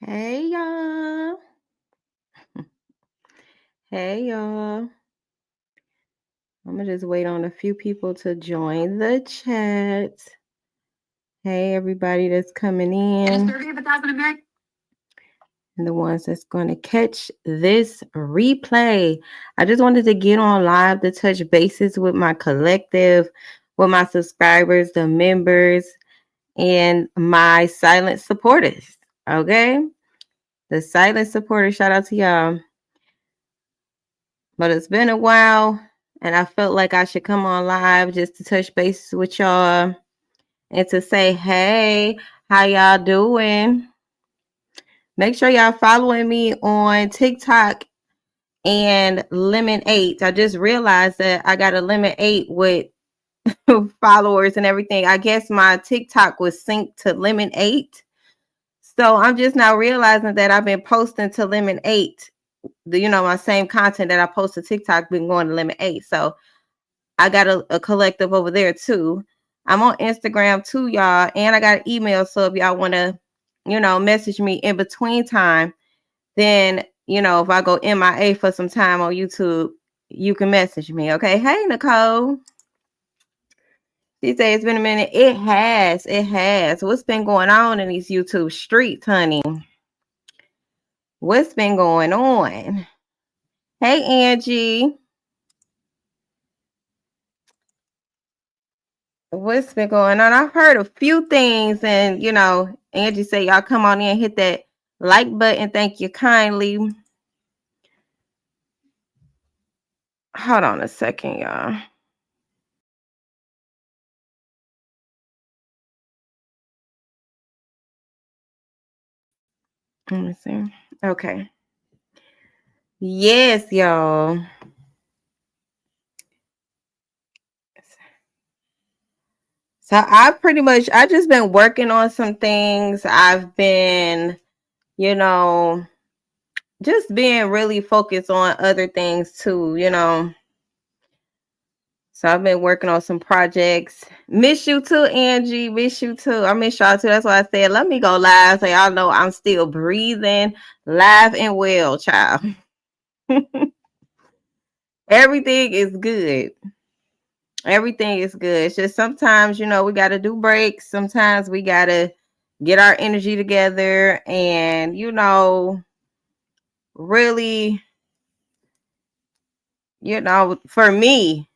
Hey y'all. Hey y'all. I'm gonna just wait on a few people to join the chat. Hey everybody that's coming in. And the ones that's going to catch this replay. I just wanted to get on live to touch bases with my collective, with my subscribers, the members, and my silent supporters. Okay? The silent supporters, shout out to y'all. But it's been a while, and I felt like I should come on live just to touch bases with y'all and to say, hey, how y'all doing? Make sure y'all following me on TikTok and Lemon 8. I just realized that I got a Lemon 8 with followers and everything. I guess my TikTok was synced to Lemon 8. So I'm just now realizing that I've been posting to Lemon 8. My same content that I post to TikTok been going to Lemon 8. So I got a collective over there too. I'm on Instagram too, y'all. And I got an email. So if y'all want to, message me in between time, then, if I go MIA for some time on YouTube, you can message me. Okay. Hey, Nicole. She said it's been a minute. It has. It has. What's been going on in these YouTube streets, honey? What's been going on? Hey, Angie. What's been going on? I've heard a few things, and Angie said y'all come on in, hit that like button. Thank you kindly. Hold on a second, y'all. Let me see. Okay. Yes, y'all. So I just been working on some things. I've been, just being really focused on other things too, So I've been working on some projects. Miss you too, Angie. Miss you too. I miss y'all too. That's why I said, let me go live so y'all know I'm still breathing, live and well, child. Everything is good. Everything is good. It's just sometimes, we got to do breaks. Sometimes we got to get our energy together and, really, for me,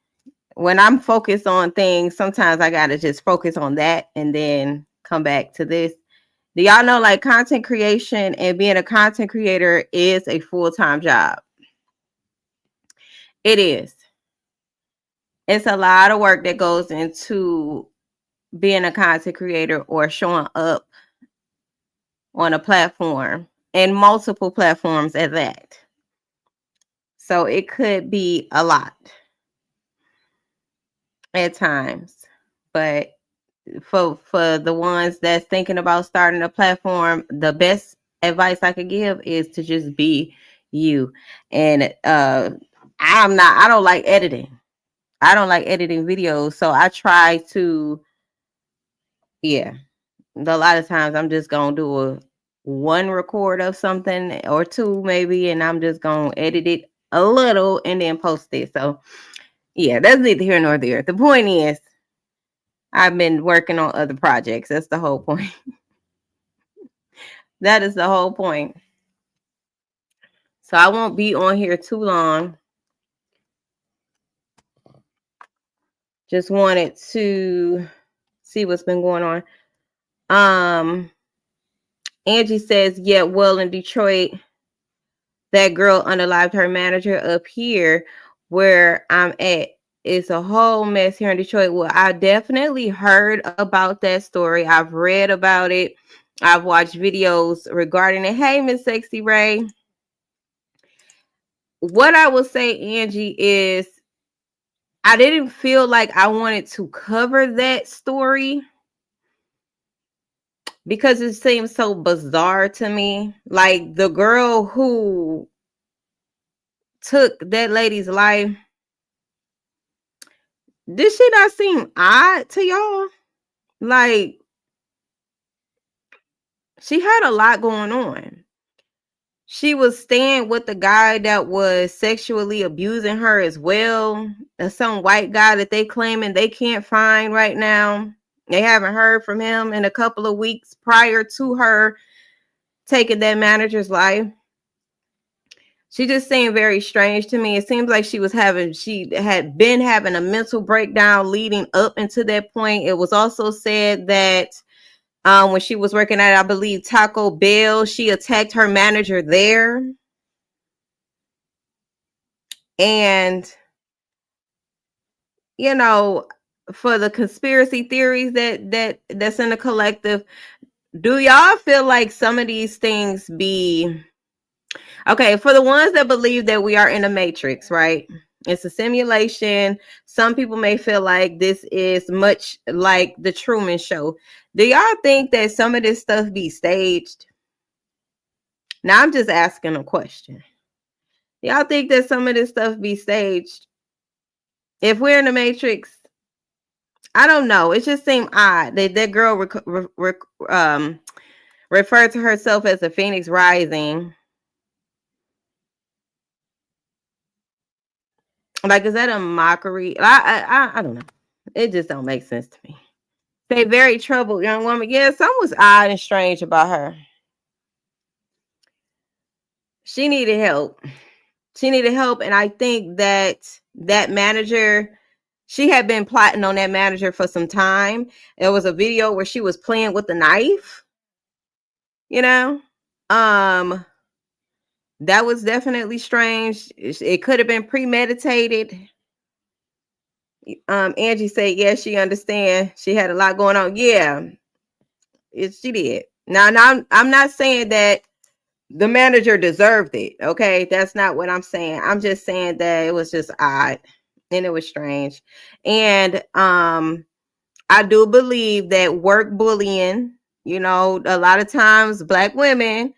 when I'm focused on things, sometimes I got to just focus on that and then come back to this. Do y'all know like content creation and being a content creator is a full-time job? It is. It's a lot of work that goes into being a content creator or showing up on a platform and multiple platforms at that. So it could be a lot at times, but for the ones that's thinking about starting a platform, the best advice I could give is to just be you. And I don't like editing. I don't like editing videos, so I try to, a lot of times I'm just gonna do one record of something or two maybe, and I'm just gonna edit it a little and then post it. So that's neither here nor there. The point is, I've been working on other projects. That's the whole point. That is the whole point. So I won't be on here too long. Just wanted to see what's been going on. Angie says, yeah, well, in Detroit, that girl unalived her manager. Up here where I'm at, it's a whole mess here in Detroit. Well, I definitely heard about that story. I've read about it. I've watched videos regarding it. Hey, Miss Sexy Ray. What I will say, Angie, is I didn't feel like I wanted to cover that story because it seems so bizarre to me. Like the girl who took that lady's life, did she not seem odd to y'all? Like, she had a lot going on. She was staying with the guy that was sexually abusing her as well. Some white guy that they claiming they can't find right now. They haven't heard from him in a couple of weeks prior to her taking that manager's life. She just seemed very strange to me. It seems like she had been having a mental breakdown leading up into that point. It was also said that when she was working at, I believe, Taco Bell, she attacked her manager there. And, you know, for the conspiracy theories that's in the collective, do y'all feel like some of these things be okay? For the ones that believe that we are in a matrix, right? It's a simulation. Some people may feel like this is much like the Truman Show. Do y'all think that some of this stuff be staged? Now, I'm just asking a question. Y'all think that some of this stuff be staged? If we're in the matrix, I don't know. It just seemed odd that girl referred to herself as a Phoenix Rising. Like, is that a mockery? I don't know. It just don't make sense to me. Say very troubled young woman. Yeah, something was odd and strange about her. She needed help. She needed help, and I think that manager, she had been plotting on that manager for some time. There was a video where she was playing with the knife. You know, that was definitely strange. It could have been premeditated. Angie said, yes, she understand. She had a lot going on. Yeah, she did. Now, I'm not saying that the manager deserved it. Okay, that's not what I'm saying. I'm just saying that it was just odd and it was strange. And I do believe that work bullying, you know, a lot of times Black women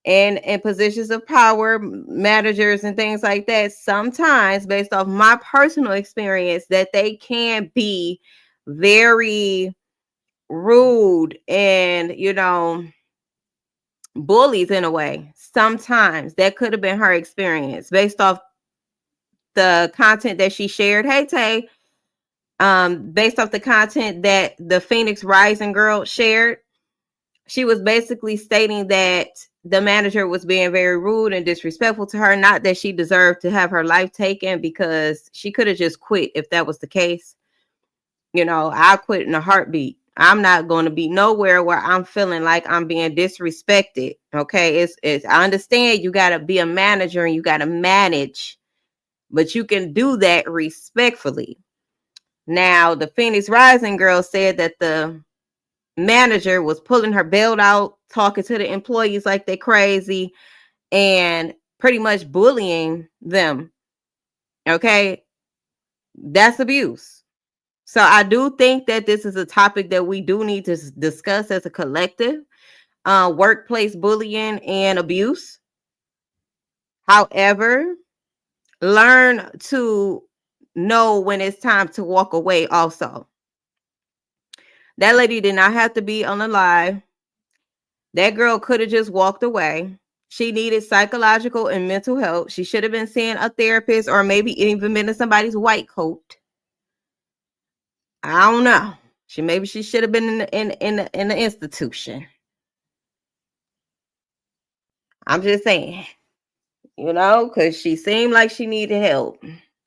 and in positions of power, managers and things like that, sometimes based off my personal experience, that they can be very rude and, you know, bullies in a way. Sometimes that could have been her experience based off the content that she shared. Hey Tay, based off the content that the Phoenix Rising girl shared, she was basically stating that the manager was being very rude and disrespectful to her. Not that she deserved to have her life taken, because she could have just quit if that was the case. You know, I quit in a heartbeat. I'm not going to be nowhere where I'm feeling like I'm being disrespected. Okay. It's I understand you got to be a manager and you got to manage, but you can do that respectfully. Now, the Phoenix Rising girl said that the manager was pulling her belt out, talking to the employees like they're crazy, and pretty much bullying them. Okay. That's abuse. So I do think that this is a topic that we do need to discuss as a collective, workplace bullying and abuse. However, learn to know when it's time to walk away also. That lady did not have to be on the live. That girl could have just walked away. She needed psychological and mental help. She should have been seeing a therapist, or maybe even been in somebody's white coat. I don't know. She should have been in the institution. I'm just saying, you know, because she seemed like she needed help.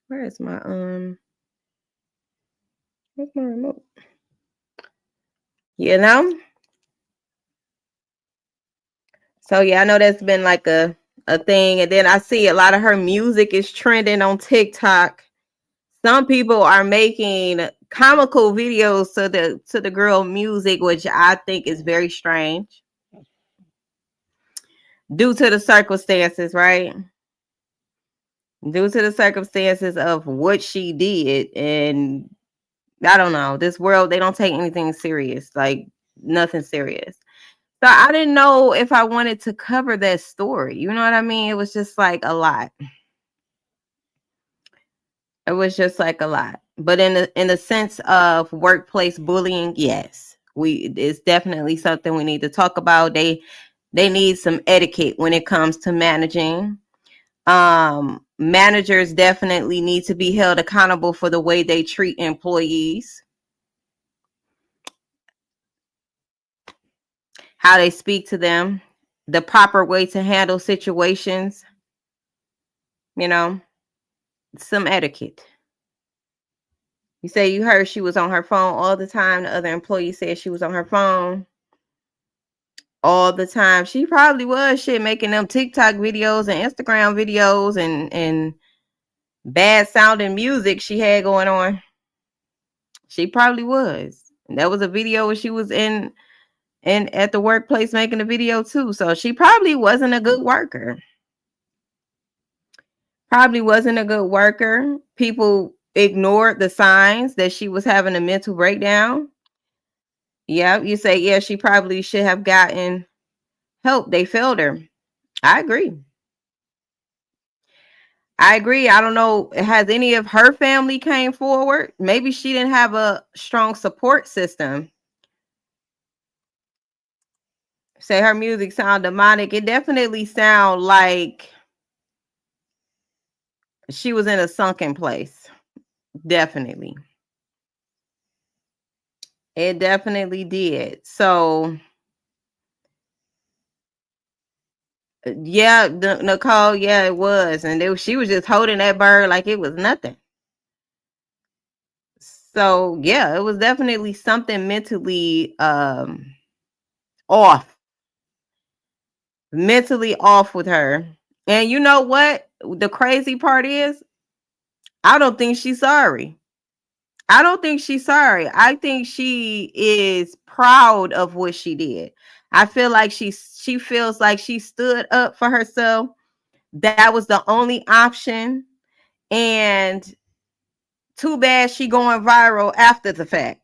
Where is my where's my remote? You know? So yeah, I know that's been like a thing. And then I see a lot of her music is trending on TikTok. Some people are making comical videos to the girl music, which I think is very strange due to the circumstances, right? Due to the circumstances of what she did. And I don't know, this world, they don't take anything serious, like nothing serious. So I didn't know if I wanted to cover that story. You know what I mean? It was just like a lot. It was just like a lot. But in the sense of workplace bullying, yes. It's definitely something we need to talk about. They need some etiquette when it comes to managing. Managers definitely need to be held accountable for the way they treat employees, how they speak to them, the proper way to handle situations, you know, some etiquette. You say you heard she was on her phone all the time. The other employee said she was on her phone all the time. She probably was shit making them TikTok videos and Instagram videos and bad sounding music she had going on. She probably was. And that was a video where she was in at the workplace making a video too. So she probably wasn't a good worker. Probably wasn't a good worker. People ignored the signs that she was having a mental breakdown. Yeah, you say, yeah, she probably should have gotten help. They failed her. I agree. I agree. I don't know. Has any of her family came forward? Maybe she didn't have a strong support system. Say her music sound demonic. It definitely sound like she was in a sunken place. Definitely. It definitely did. So yeah, Nicole, yeah, it was. And she was just holding that bird like it was nothing. So yeah, it was definitely something mentally off. Mentally off with her. And you know what? The crazy part is, I don't think she's sorry. I don't think she's sorry. I think she is proud of what she did. I feel like she feels like she stood up for herself. That was the only option. And too bad she going viral after the fact.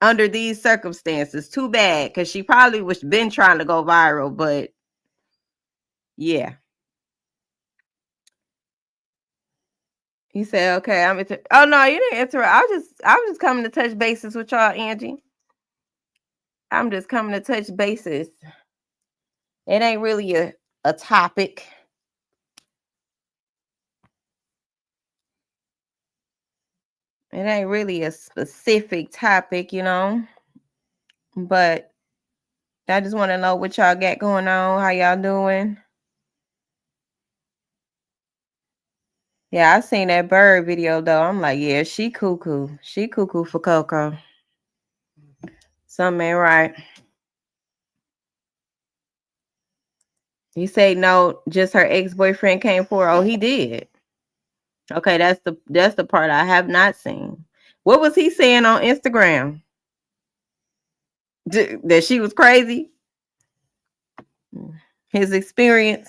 Under these circumstances, too bad, because she probably was been trying to go viral, but yeah. He said, "Okay, oh no, you didn't interrupt. I was just coming to touch bases with y'all, Angie. I'm just coming to touch bases. It ain't really a topic. It ain't really a specific topic, you know. But I just want to know what y'all got going on. How y'all doing? Yeah, I seen that bird video though. I'm like, yeah, she cuckoo. She cuckoo for Coco. Something ain't right. You say no, just her ex-boyfriend came for her. Oh, he did. Okay, that's the part I have not seen. What was he saying on Instagram? That she was crazy? His experience?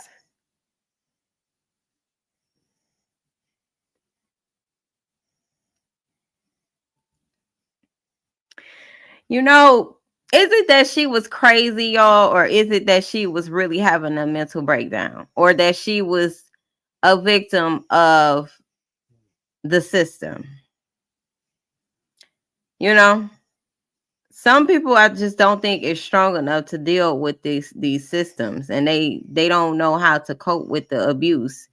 You know, is it that she was crazy, y'all, or is it that she was really having a mental breakdown, or that she was a victim of the system? You know, some people I just don't think is strong enough to deal with these systems, and they don't know how to cope with the abuse.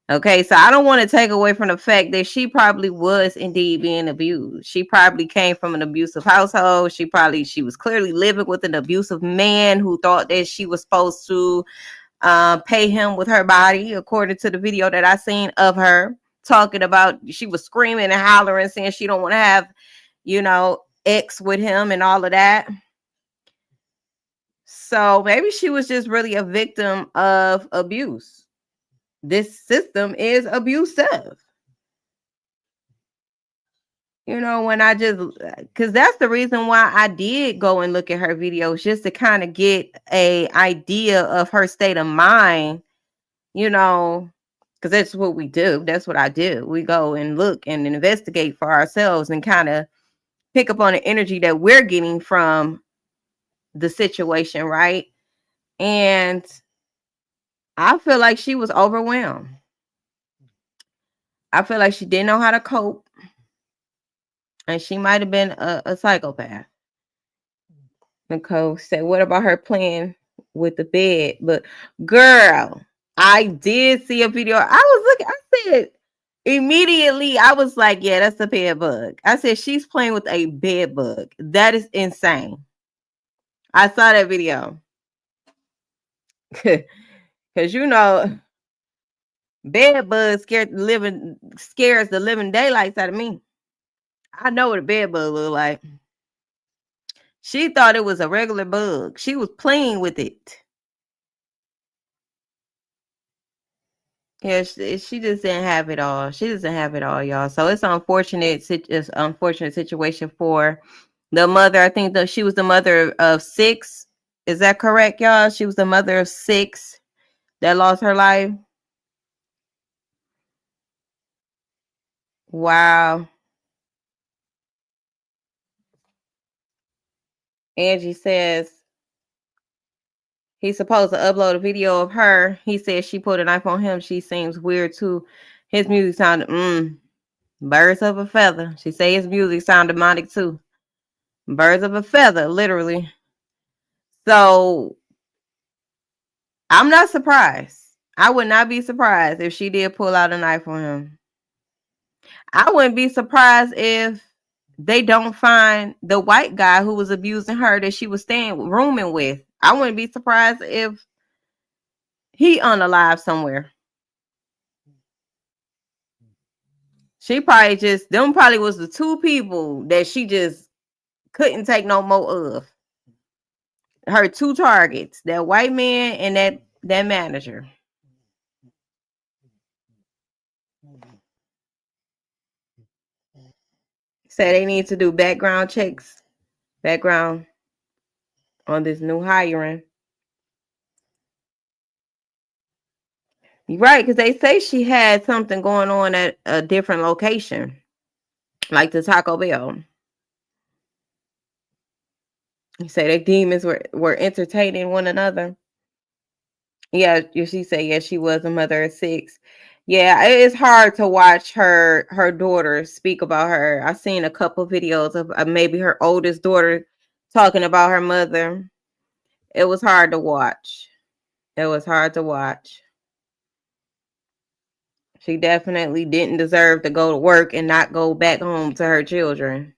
Okay, so I don't want to take away from the fact that she probably was indeed being abused. She probably came from an abusive household. She was clearly living with an abusive man who thought that she was supposed to pay him with her body, according to the video that I seen of her talking about. She was screaming and hollering, saying she don't want to have, ex with him and all of that. So maybe she was just really a victim of abuse. This system is abusive. When I just, because that's the reason why I did go and look at her videos, just to kind of get a idea of her state of mind, because that's what we do. That's what I do. We go and look and investigate for ourselves and kind of pick up on the energy that we're getting from the situation, right? And I feel like she was overwhelmed. I feel like she didn't know how to cope, and she might have been a psychopath. Nicole said, what about her playing with the bed? But girl, I did see a video. I was looking, I said immediately, I was like, yeah, that's a bed bug. I said, she's playing with a bed bug. That is insane. I saw that video. Cause bed bugs scares the living daylights out of me. I know what a bed bug look like. She thought it was a regular bug. She was playing with it. Yeah, she just didn't have it all. She doesn't have it all, y'all. So it's unfortunate. It's an unfortunate situation for the mother. I think that she was the mother of 6. Is that correct, y'all? She was the mother of 6 that lost her life. Wow. Angie says he's supposed to upload a video of her. He says she put a knife on him. She seems weird too. His music sounded birds of a feather. She say his music sound demonic too. Birds of a feather, literally. So I'm not surprised. I would not be surprised if she did pull out a knife on him. I wouldn't be surprised if they don't find the white guy who was abusing her that she was staying rooming with. I wouldn't be surprised if he unalive somewhere. She probably them probably was the 2 people that she just couldn't take no more of. Her 2 targets, that white man and that manager. Say they need to do background checks, background on this new hiring. Right, because they say she had something going on at a different location, like the Taco Bell. You say the demons were entertaining one another. Yeah, she said, yeah, she was a mother of 6. Yeah, it's hard to watch her daughter speak about her. I've seen a couple videos of maybe her oldest daughter talking about her mother. It was hard to watch. It was hard to watch. She definitely didn't deserve to go to work and not go back home to her children.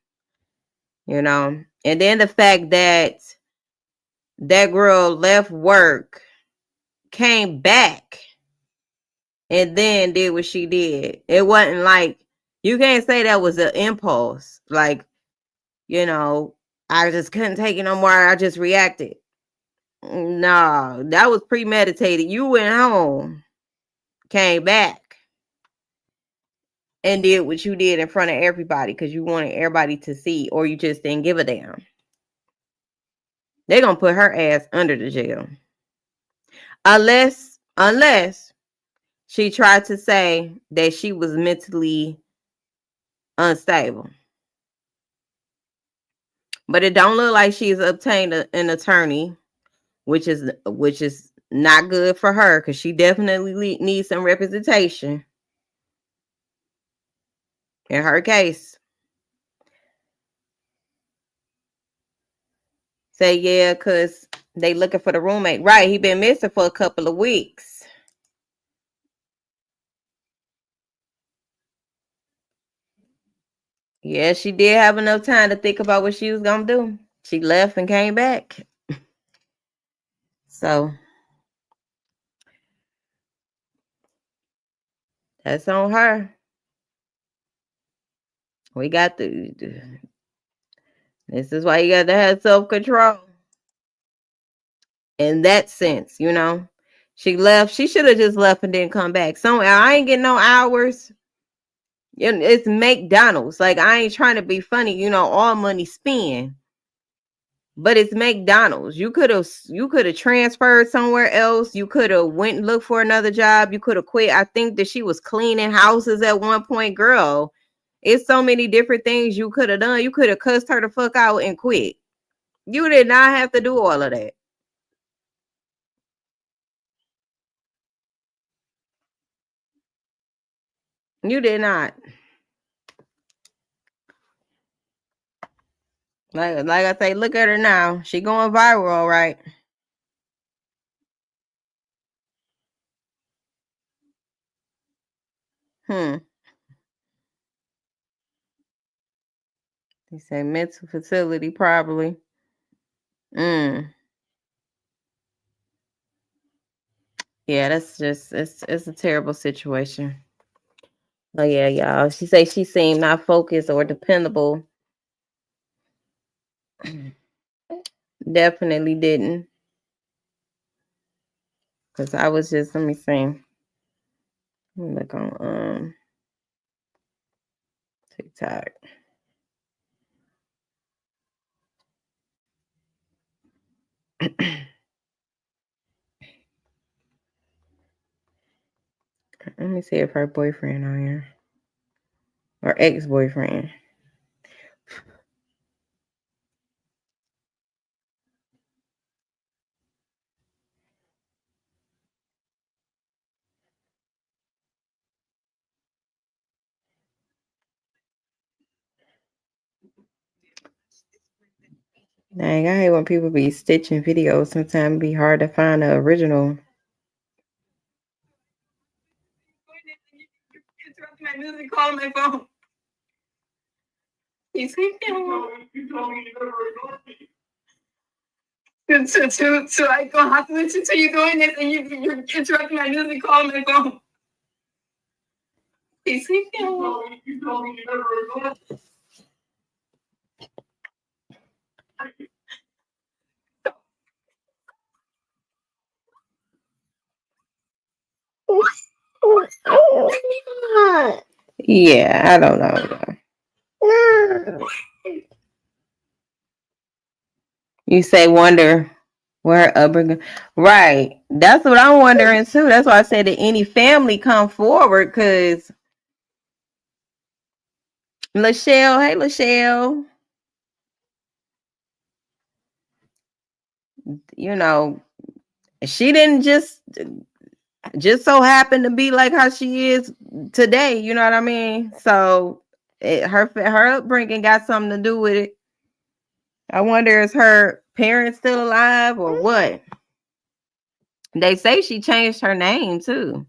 And then the fact that that girl left work, came back, and then did what she did. It wasn't like, you can't say that was an impulse. Like, I just couldn't take it no more. I just reacted. No, that was premeditated. You went home, came back, and did what you did in front of everybody because you wanted everybody to see, or you just didn't give a damn. They're going to put her ass under the jail. Unless she tried to say that she was mentally unstable. But it don't look like she's obtained an attorney, which is not good for her because she definitely needs some representation in her case. Say, yeah, because they looking for the roommate. Right, he been missing for a couple of weeks. Yeah, she did have enough time to think about what she was going to do. She left and came back. So that's on her. We got this is why you got to have self-control. In that sense, she left. She should have just left and didn't come back. So I ain't getting no hours. It's McDonald's. Like, I ain't trying to be funny. All money spent. But it's McDonald's. You could have transferred somewhere else. You could have went and looked for another job. You could have quit. I think that she was cleaning houses at one point. Girl, it's so many different things you could have done. You could have cussed her the fuck out and quit. You did not have to do all of that. You did not. Like I say, look at her now. She going viral, right? Hmm. They say mental facility, probably. Mm. Yeah, that's just it's a terrible situation. Oh yeah, y'all. She say she seemed not focused or dependable. Definitely didn't. Cause I was just let me see. Let me look on TikTok. Let me see if her boyfriend on here. Or ex-boyfriend. Dang, I hate when people be stitching videos. Sometimes it be hard to find the original. Interrupt my music, call my phone. You told me so I don't have to listen to you doing this, and you're interrupting my music, call my phone. You told me you never recorded. Yeah, I don't know. No. You say wonder where her upbringing, right? That's what I'm wondering too. That's why I said that any family come forward, because Lachelle, hey Lachelle, you know she didn't just so happen to be like how she is today. You know what I mean? So her upbringing got something to do with it. I wonder, is her parents still alive or what? They say she changed her name too.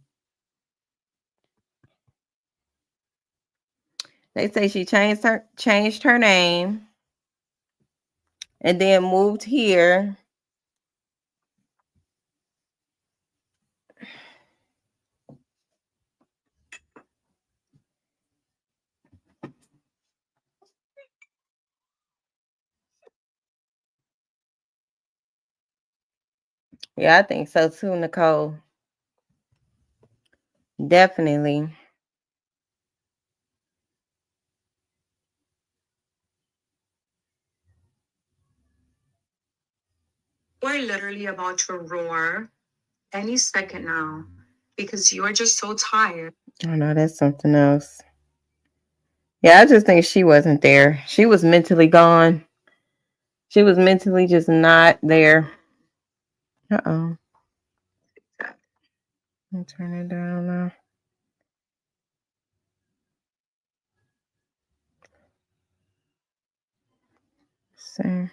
They say she changed her name and then moved here. Yeah, I think so too, Nicole. Definitely. We're literally about to roar any second now because you're just so tired. Oh no, that's something else. Yeah, I just think she wasn't there. She was mentally gone. She was mentally just not there. Uh-oh. I'll turn it down now. See.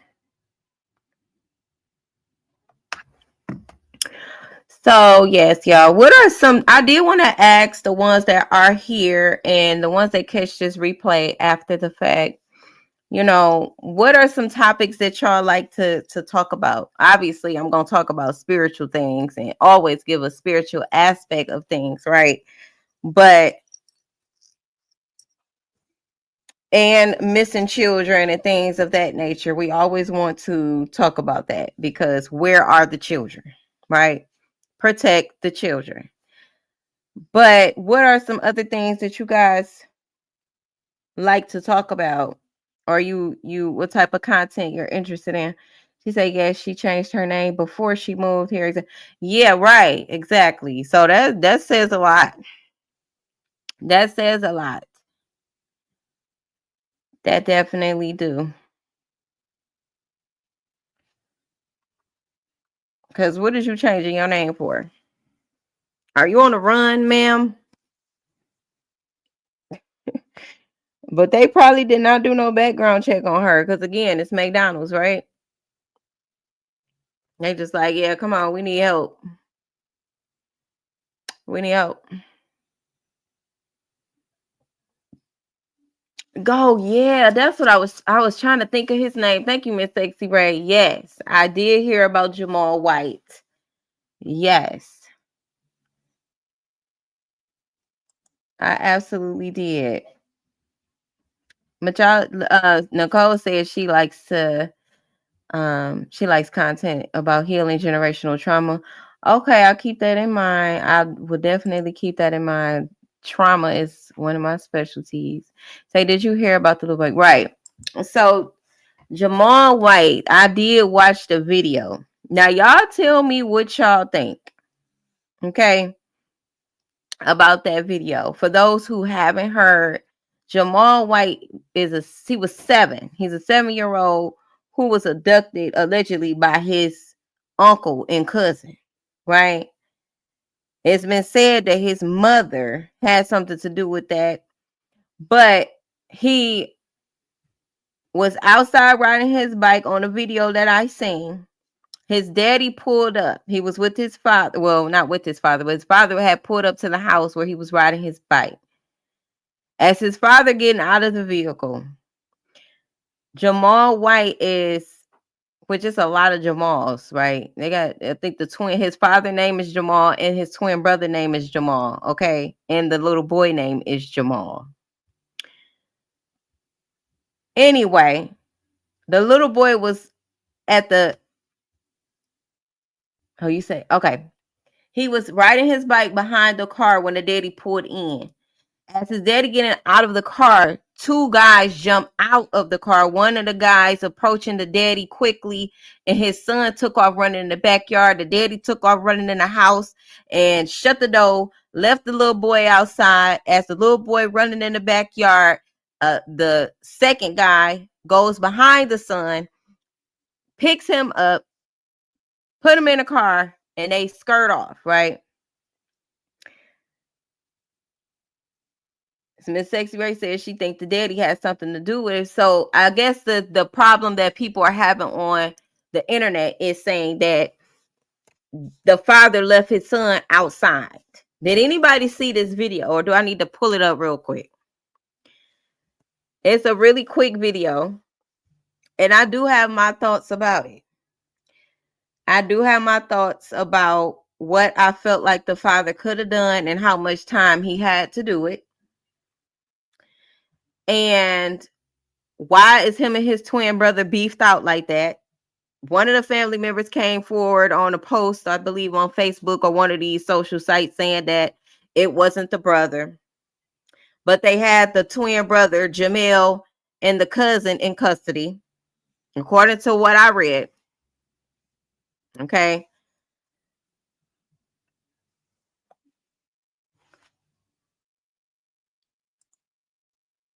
So yes, y'all. What are some? I did want to ask the ones that are here and the ones that catch this replay after the fact. You know, what are some topics that y'all like to talk about? Obviously, I'm gonna talk about spiritual things and always give a spiritual aspect of things, right? But and missing children and things of that nature, we always want to talk about that because where are the children, right? Protect the children. But what are some other things that you guys like to talk about? Or you what type of content you're interested in? She said yes, she changed her name before she moved here. Yeah, right, exactly. So that says a lot. That says a lot. That definitely do. Because what is you changing your name for? Are you on the run, ma'am? But they probably did not do no background check on her because, again, it's McDonald's, right? They just like, yeah, come on, we need help. We need help. Go, yeah, that's what I was trying to think of his name. Thank you, Miss Sexy Ray. Yes, I did hear about Jamal White. Yes, I absolutely did. But y'all, Nicole says she likes content about healing generational trauma. Okay, I'll keep that in mind. I will definitely keep that in mind. Trauma is one of my specialties. Say, did you hear about the little boy? Right. So Jamal White, I did watch the video. Now y'all tell me what y'all think. Okay. About that video. For those who haven't heard, Jamal White he was 7. He's a 7-year-old who was abducted allegedly by his uncle and cousin, right? It's been said that his mother had something to do with that, but he was outside riding his bike on a video that I seen. His daddy pulled up. He was with his father. Well, not with his father, but his father had pulled up to the house where he was riding his bike. As his father getting out of the vehicle, Jamal White which is a lot of Jamals, right? They got, I think his father name is Jamal and his twin brother name is Jamal, okay? And the little boy name is Jamal. Anyway, the little boy was at you say, okay. He was riding his bike behind the car when the daddy pulled in. As his daddy getting out of the car, 2 guys jump out of the car. One of the guys approaching the daddy quickly, and his son took off running in the backyard. The daddy took off running in the house and shut the door, left the little boy outside. As the little boy running in the backyard, the second guy goes behind the son, picks him up, put him in a car, and they skirt off, right? Miss Sexy Ray says she thinks the daddy has something to do with it. So I guess the problem that people are having on the internet is saying that the father left his son outside. Did anybody see this video, or do I need to pull it up real quick? It's a really quick video, and I do have my thoughts about it. I do have my thoughts about what I felt like the father could have done and how much time he had to do it. And why is him and his twin brother beefed out like that? One of the family members came forward on a post, I believe on Facebook or one of these social sites, saying that it wasn't the brother, but they had the twin brother, Jamil, and the cousin in custody, according to what I read. Okay.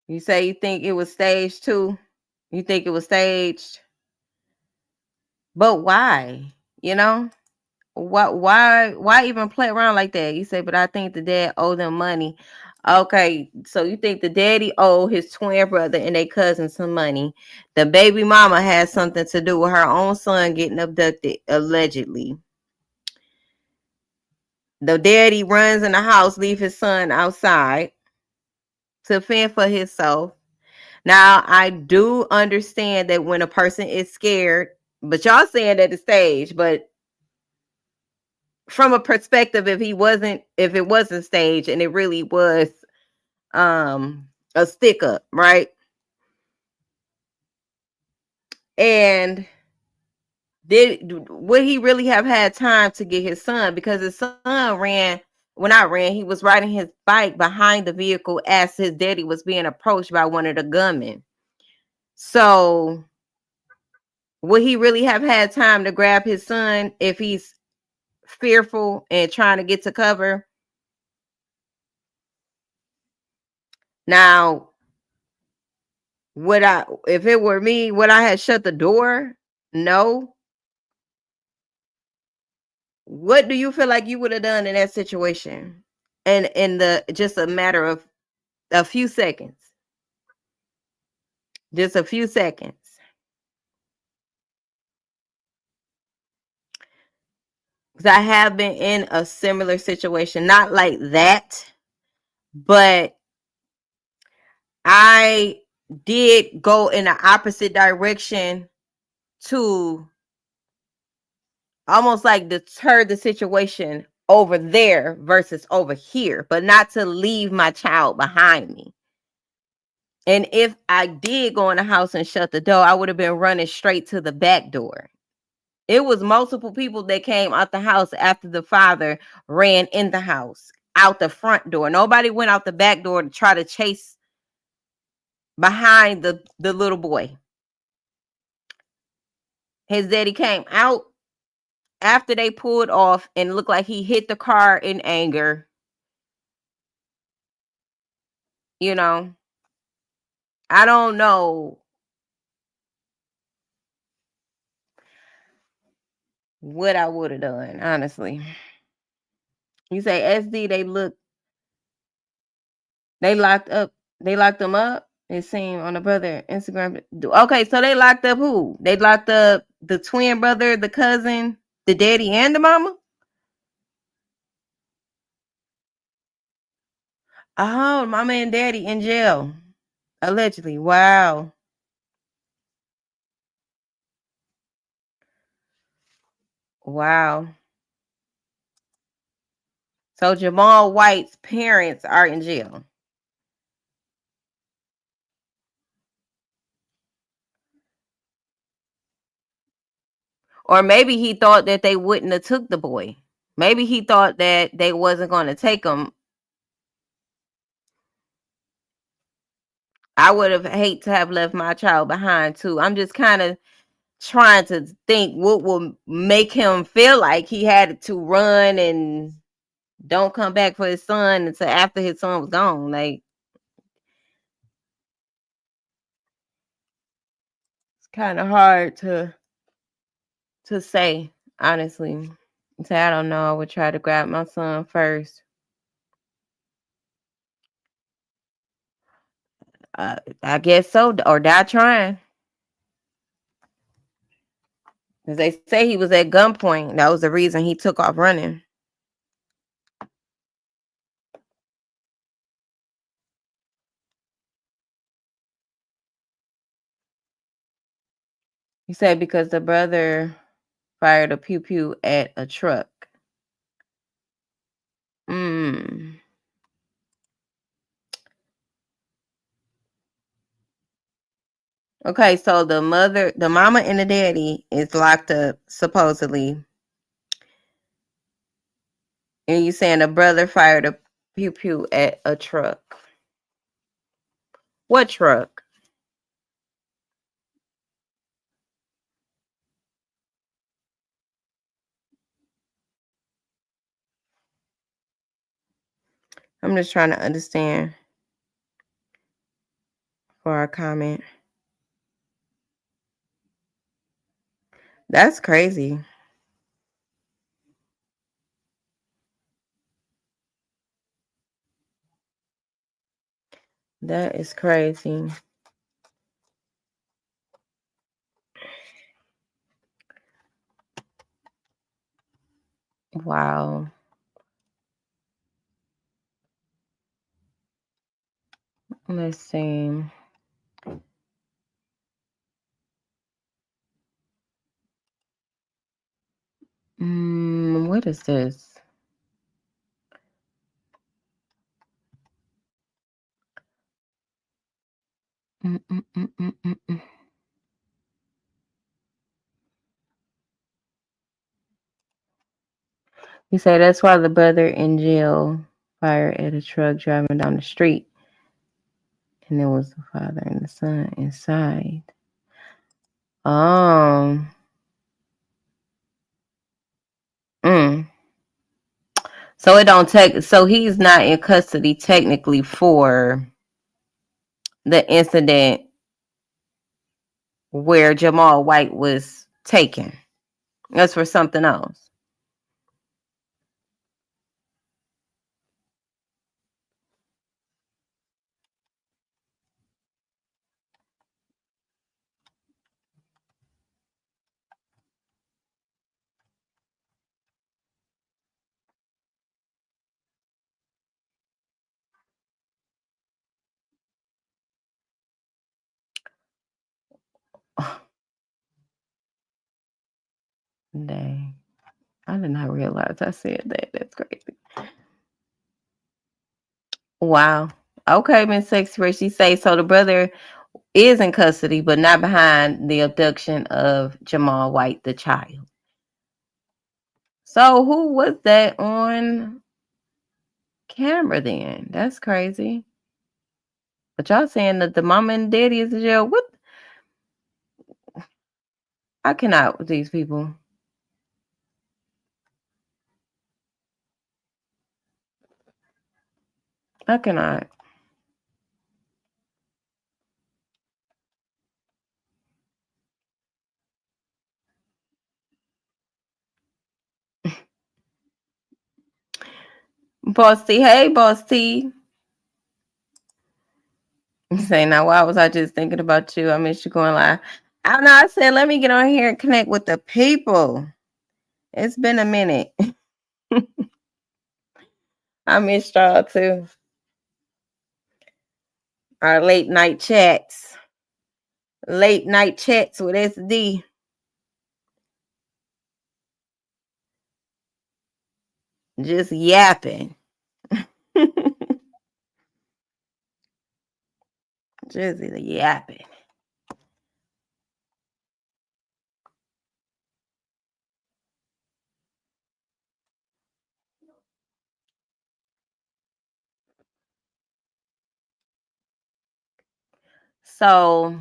You say you think it was staged too? You think it was staged? But why? You know? Why even play around like that? You say, but I think the dad owe them money. Okay, so you think the daddy owe his twin brother and their cousin some money. The baby mama has something to do with her own son getting abducted, allegedly. The daddy runs in the house, leave his son outside to fend for himself. Now, I do understand that when a person is scared, but y'all saying that the stage, but from a perspective, if it wasn't staged and it really was a stick up, right? And would he really have had time to get his son? Because his son he was riding his bike behind the vehicle as his daddy was being approached by one of the gunmen. So would he really have had time to grab his son if he's fearful and trying to get to cover? Now, if it were me, would I have shut the door? No. What do you feel like you would have done in that situation? And in the just a matter of a few seconds. Just a few seconds. Because I have been in a similar situation, not like that, but I did go in the opposite direction to almost like deter the situation over there versus over here, but not to leave my child behind me. And if I did go in the house and shut the door, I would have been running straight to the back door. It was multiple people that came out the house after the father ran in the house, out the front door. Nobody went out the back door to try to chase behind the little boy. His daddy came out after they pulled off and looked like he hit the car in anger. You know, I don't know what I would have done, honestly. You say SD, they locked them up. It seemed on the brother Instagram. Okay, so they locked up who? They locked up the twin brother, the cousin, the daddy, and the mama? Oh, mama and daddy in jail. Allegedly. Wow. Wow. So Jamal White's parents are in jail. Or maybe he thought that they wouldn't have took the boy. Maybe he thought that they wasn't going to take him. I would have hate to have left my child behind too. I'm just kind of trying to think what will make him feel like he had to run and don't come back for his son until after his son was gone. Like, it's kind of hard to say, honestly. Say I don't know. I would try to grab my son first. I guess so, or die trying. Because they say he was at gunpoint. That was the reason he took off running. He said because the brother fired a pew pew at a truck. Mm. Okay, so the mama and the daddy is locked up, supposedly. And you saying the brother fired a pew pew at a truck. What truck? I'm just trying to understand for our comment. That's crazy. That is crazy. Wow. Let's see. What is this? Mm-mm-mm-mm-mm. You say that's why the brother in jail fired at a truck driving down the street. And there was the father and the son inside. Um. Mm. So it don't take. So he's not in custody technically for the incident where Jamal White was taken. That's for something else. Dang. I did not realize I said that. That's crazy. Wow. Okay, Miss Sexy, she say so the brother is in custody, but not behind the abduction of Jamal White, the child. So who was that on camera then? That's crazy. But y'all saying that the mama and daddy is in jail? What? I cannot with these people. I cannot. Boss T, hey, Boss T. Say now, why was I just thinking about you? I miss you going live. I don't know. I said, let me get on here and connect with the people. It's been a minute. I missed y'all too. Our late night chats. Late night chats with SD. Just yapping. Just yapping. So,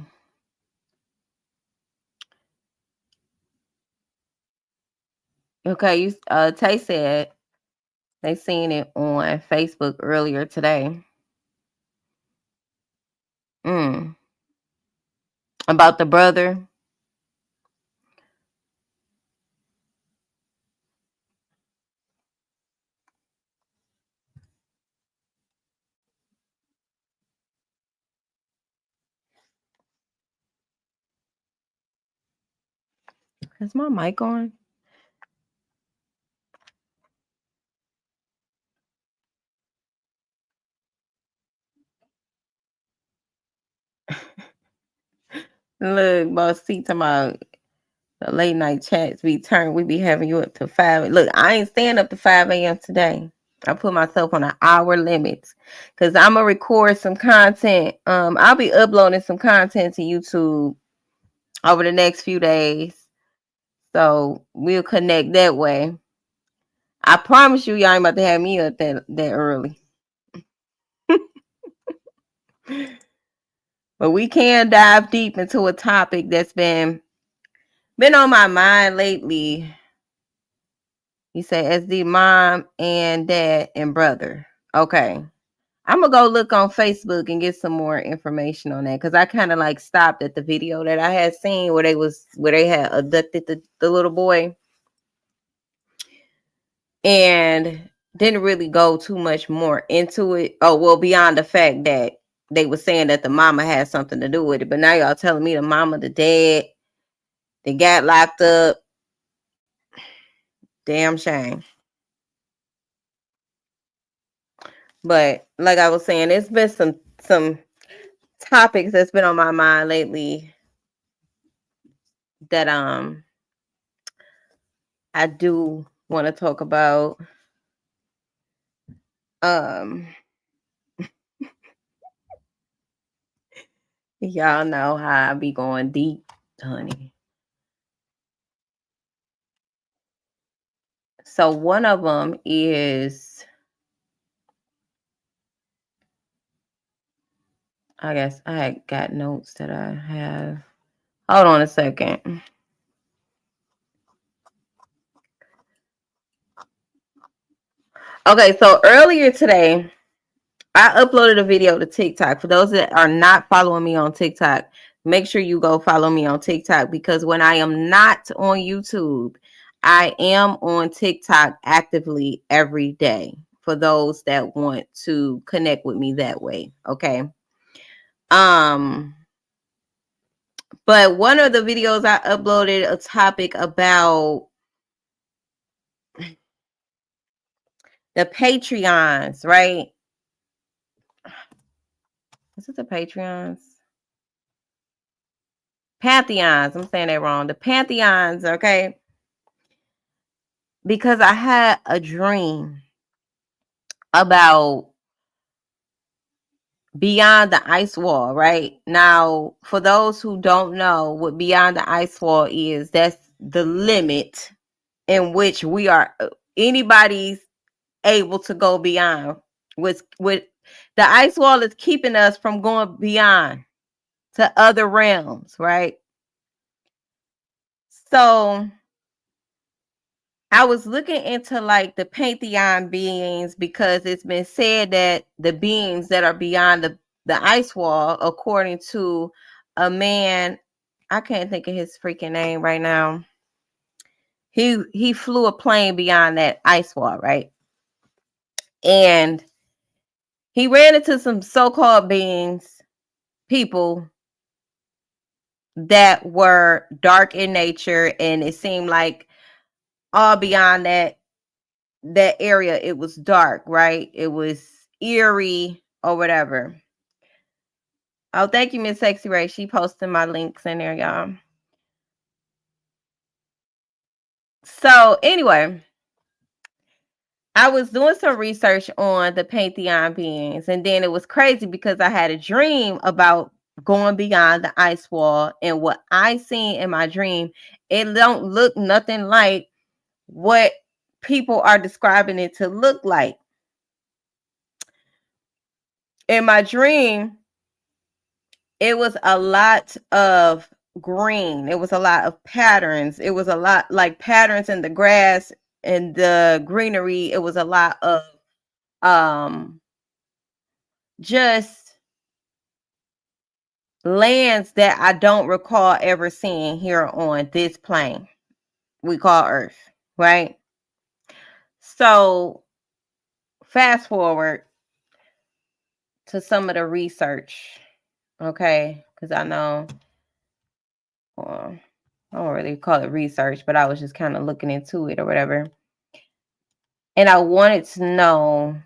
okay, you Tay said they seen it on Facebook earlier today. About the brother. Is my mic on? Look, boss, see talking about the late night chats we be having you up to 5. Look, I ain't staying up to 5 a.m. today. I put myself on an hour limit because I'm gonna record some content. I'll be uploading some content to YouTube over the next few days. So we'll connect that way. I promise you, y'all ain't about to have me up that early. But we can dive deep into a topic that's been on my mind lately. You say SD mom and dad and brother. Okay. I'm gonna go look on Facebook and get some more information on that because I kind of like stopped at the video that I had seen where they had abducted the little boy and didn't really go too much more into it. Oh, well, beyond the fact that they were saying that the mama had something to do with it, but now y'all telling me the mama, the dad, they got locked up. Damn shame. But like I was saying, it's been some topics that's been on my mind lately that I do want to talk about. Y'all know how I be going deep, honey. So one of them is, I guess I got notes that I have. Hold on a second. Okay, so earlier today, I uploaded a video to TikTok. For those that are not following me on TikTok, make sure you go follow me on TikTok because when I am not on YouTube, I am on TikTok actively every day for those that want to connect with me that way. Okay. But one of the videos I uploaded a topic about the Patreons, right? Is it the Patreons? Pantheons. I'm saying that wrong. The Pantheons, okay? because I had a dream about beyond the ice wall, right? Now, for those who don't know what beyond the ice wall is, that's the limit in which we are anybody's able to go beyond. With the ice wall is keeping us from going beyond to other realms, right? So I was looking into like the pantheon beings because it's been said that the beings that are beyond the ice wall, according to a man, I can't think of his freaking name right now. He flew a plane beyond that ice wall, right? And he ran into some so-called beings, people that were dark in nature, and it seemed like all beyond that area it was dark, right? It was eerie or whatever. Oh, thank you, Miss Sexy Ray. She posted my links in there, y'all. So anyway, I was doing some research on the pantheon beings, and then it was crazy because I had a dream about going beyond the ice wall, and what I seen in my dream, it don't look nothing like what people are describing it to look like. In my dream, it was a lot of green. It was a lot of patterns. It was a lot like patterns in the grass and the greenery. It was a lot of um just lands that I don't recall ever seeing here on this plane we call Earth, right? So fast forward to some of the research, okay? Because I know, well, I don't really call it research, but I was just kind of looking into it or whatever. And I wanted to know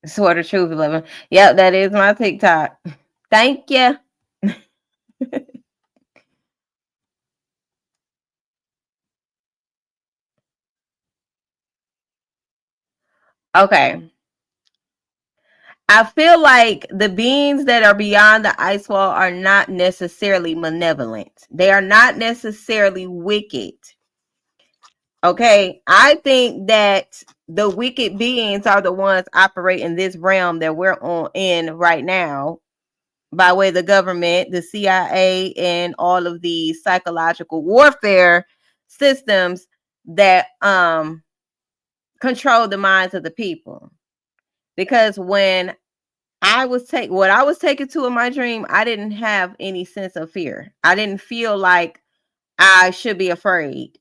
sort of truth, 11. Yep, that is my TikTok. Thank you. Okay. I feel like the beings that are beyond the ice wall are not necessarily malevolent. They are not necessarily wicked. Okay. I think that the wicked beings are the ones operating this realm that we're on in right now by way of the government, the CIA, and all of the psychological warfare systems that control the minds of the people. Because when what I was taken to in my dream, I didn't have any sense of fear. I didn't feel like I should be afraid.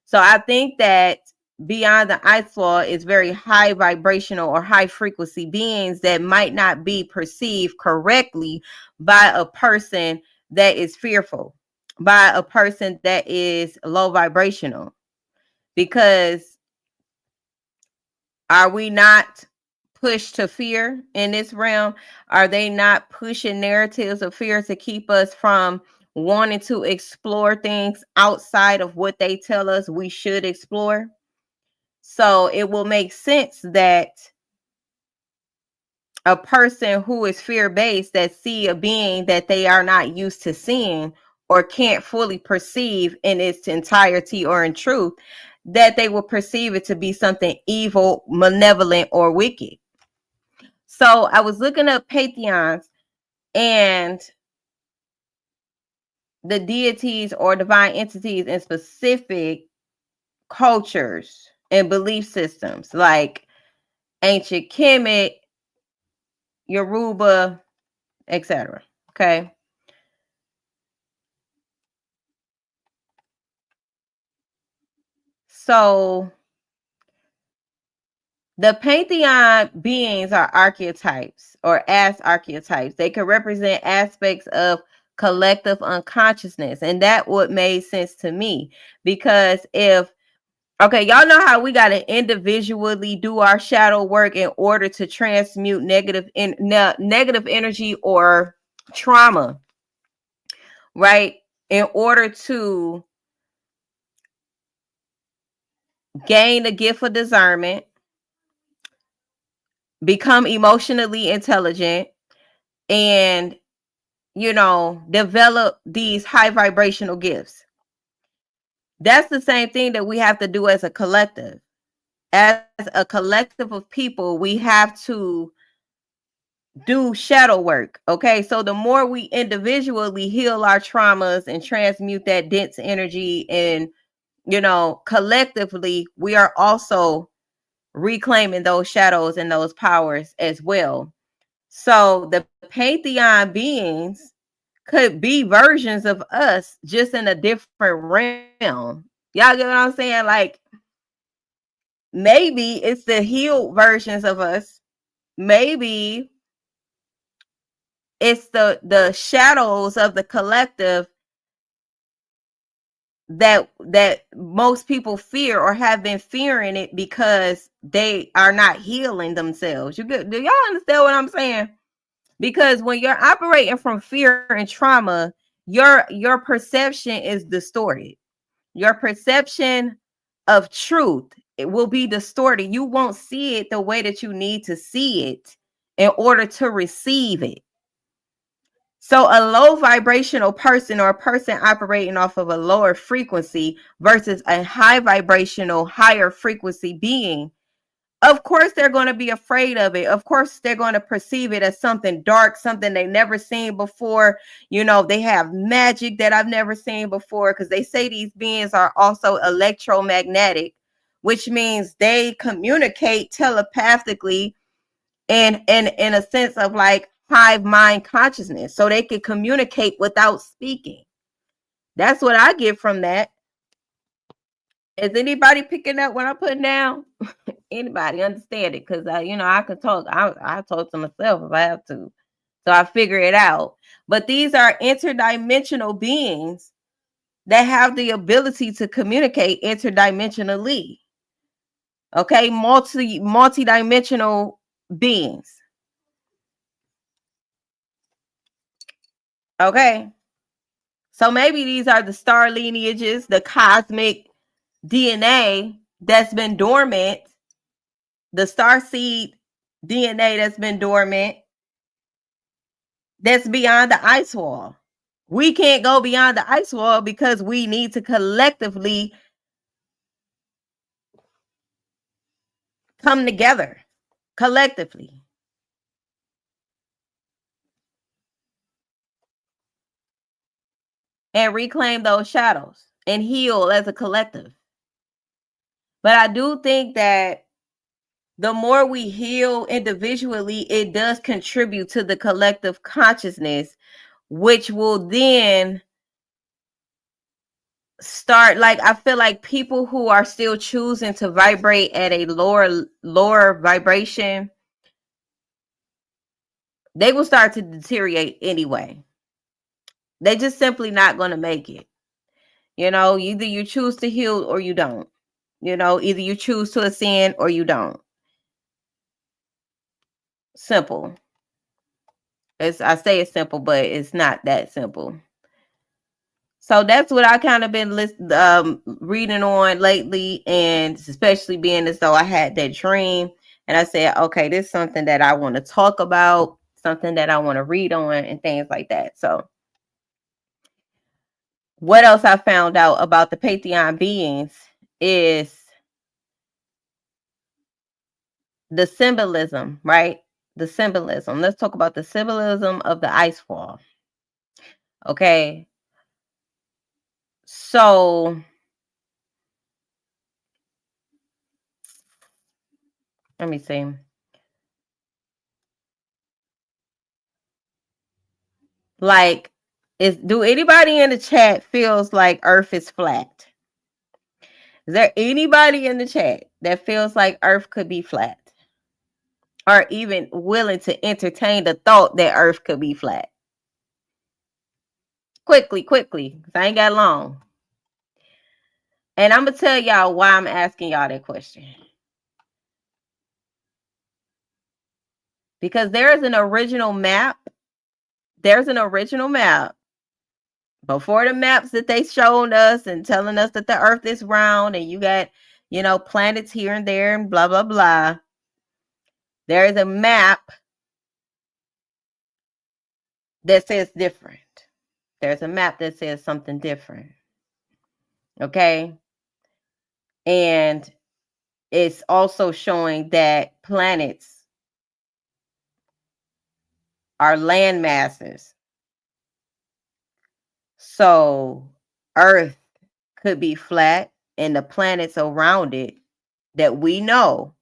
So I think that beyond the ice wall is very high vibrational or high frequency beings that might not be perceived correctly by a person that is fearful, by a person that is low vibrational. Because are we not pushed to fear in this realm? Are they not pushing narratives of fear to keep us from wanting to explore things outside of what they tell us we should explore? So it will make sense that a person who is fear-based that see a being that they are not used to seeing or can't fully perceive in its entirety or in truth, that they will perceive it to be something evil, malevolent, or wicked. So I was looking up pantheons and the deities or divine entities in specific cultures and belief systems like ancient Kemet, Yoruba, etc. Okay. So the pantheon beings are archetypes or as archetypes. They can represent aspects of collective unconsciousness. And that what made sense to me. Because if okay, y'all know how we got to individually do our shadow work in order to transmute negative energy or trauma, right? In order to gain the gift of discernment, become emotionally intelligent, and, develop these high vibrational gifts. That's the same thing that we have to do as a collective. As a collective of people, we have to do shadow work. Okay. So the more we individually heal our traumas and transmute that dense energy, and, collectively, we are also reclaiming those shadows and those powers as well. So the pantheon beings could be versions of us, just in a different realm. Y'all get what I'm saying? Like, maybe it's the healed versions of us. Maybe it's the shadows of the collective that most people fear, or have been fearing it, because they are not healing themselves. Do y'all understand what I'm saying? Because when you're operating from fear and trauma, your perception is distorted. Your perception of truth, it will be distorted. You won't see it the way that you need to see it in order to receive it. So a low vibrational person, or a person operating off of a lower frequency, versus a high vibrational, higher frequency being, of course they're going to be afraid of it. Of course they're going to perceive it as something dark, something they've never seen before. They have magic that I've never seen before, because they say these beings are also electromagnetic, which means they communicate telepathically, and in a sense of like hive mind consciousness, so they can communicate without speaking. That's what I get from that. Is anybody picking up what I'm putting down? Anybody understand it? Because I can talk. I talk to myself if I have to, so I figure it out. But these are interdimensional beings that have the ability to communicate interdimensionally. Okay, multi-dimensional beings. Okay, so maybe these are the star lineages, the cosmic DNA that's been dormant, the star seed DNA that's been dormant, that's beyond the ice wall. We can't go beyond the ice wall because we need to collectively come together, collectively, and reclaim those shadows and heal as a collective. But I do think that the more we heal individually, it does contribute to the collective consciousness, which will then start, like, I feel like people who are still choosing to vibrate at a lower vibration, they will start to deteriorate anyway. They just simply not going to make it. Either you choose to heal or you don't. Either you choose to ascend or you don't. Simple. I say it's simple, but it's not that simple. So that's what I kind of been reading on lately, and especially being as though I had that dream, and I said, okay, this is something that I want to talk about, something that I want to read on, and things like that. So what else I found out about the Pantheon beings is the symbolism, right? The symbolism. Let's talk about the symbolism of the ice wall. Okay. So let me see. Like, do anybody in the chat feels like Earth is flat? Is there anybody in the chat that feels like Earth could be flat? Or even willing to entertain the thought that Earth could be flat? Quickly, because I ain't got long. And I'm going to tell y'all why I'm asking y'all that question. Because there's an original map. There's an original map. Before the maps that they showed us and telling us that the Earth is round, and you got, planets here and there and blah, blah, blah. There is a map that says different. There's a map that says something different. Okay. And it's also showing that planets are land masses. So Earth could be flat and the planets around it that we know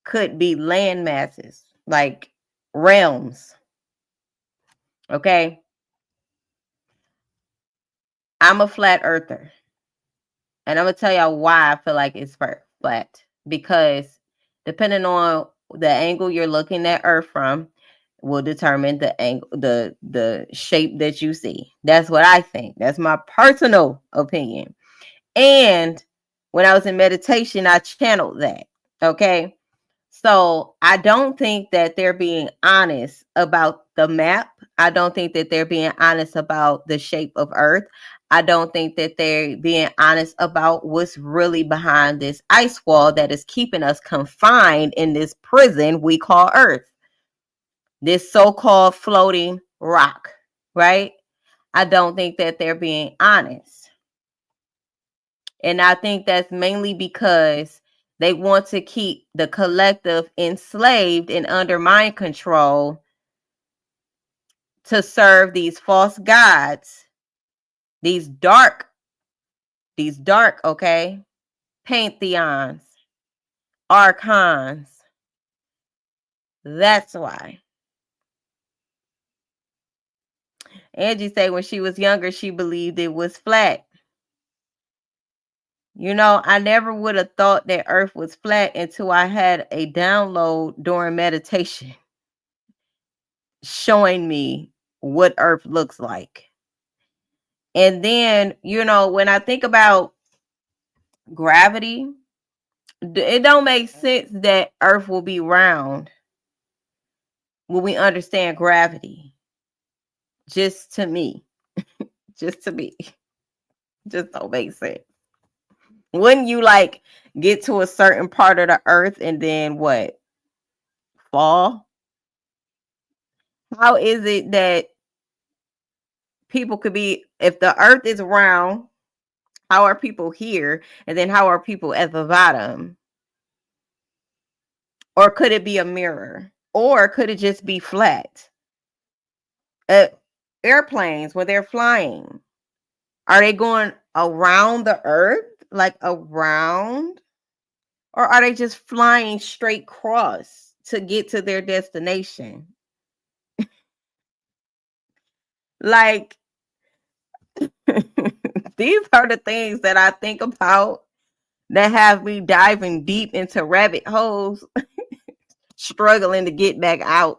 could be land masses, like realms. Okay. I'm a flat earther. And I'm going to tell y'all why I feel like it's flat. Because depending on the angle you're looking at Earth from will determine the angle, the shape that you see. That's what I think. That's my personal opinion. And when I was in meditation, I channeled that. Okay. So I don't think that they're being honest about the map. I don't think that they're being honest about the shape of Earth. I don't think that they're being honest about what's really behind this ice wall that is keeping us confined in this prison we call Earth. This so-called floating rock, right? I don't think that they're being honest. And I think that's mainly because they want to keep the collective enslaved and under mind control to serve these false gods, these dark, okay, pantheons, archons. That's why. Angie said when she was younger, she believed it was flat. I never would have thought that Earth was flat until I had a download during meditation showing me what Earth looks like. And then, when I think about gravity, it don't make sense that Earth will be round when we understand gravity. Just to me. Just to me. Just don't make sense. Wouldn't you get to a certain part of the Earth and then what? Fall? How is it that people could be, if the Earth is round, how are people here? And then how are people at the bottom? Or could it be a mirror? Or could it just be flat? Airplanes, when they're flying, are they going around the Earth, like around? Or are they just flying straight across to get to their destination? Like, these are the things that I think about that have me diving deep into rabbit holes, struggling to get back out.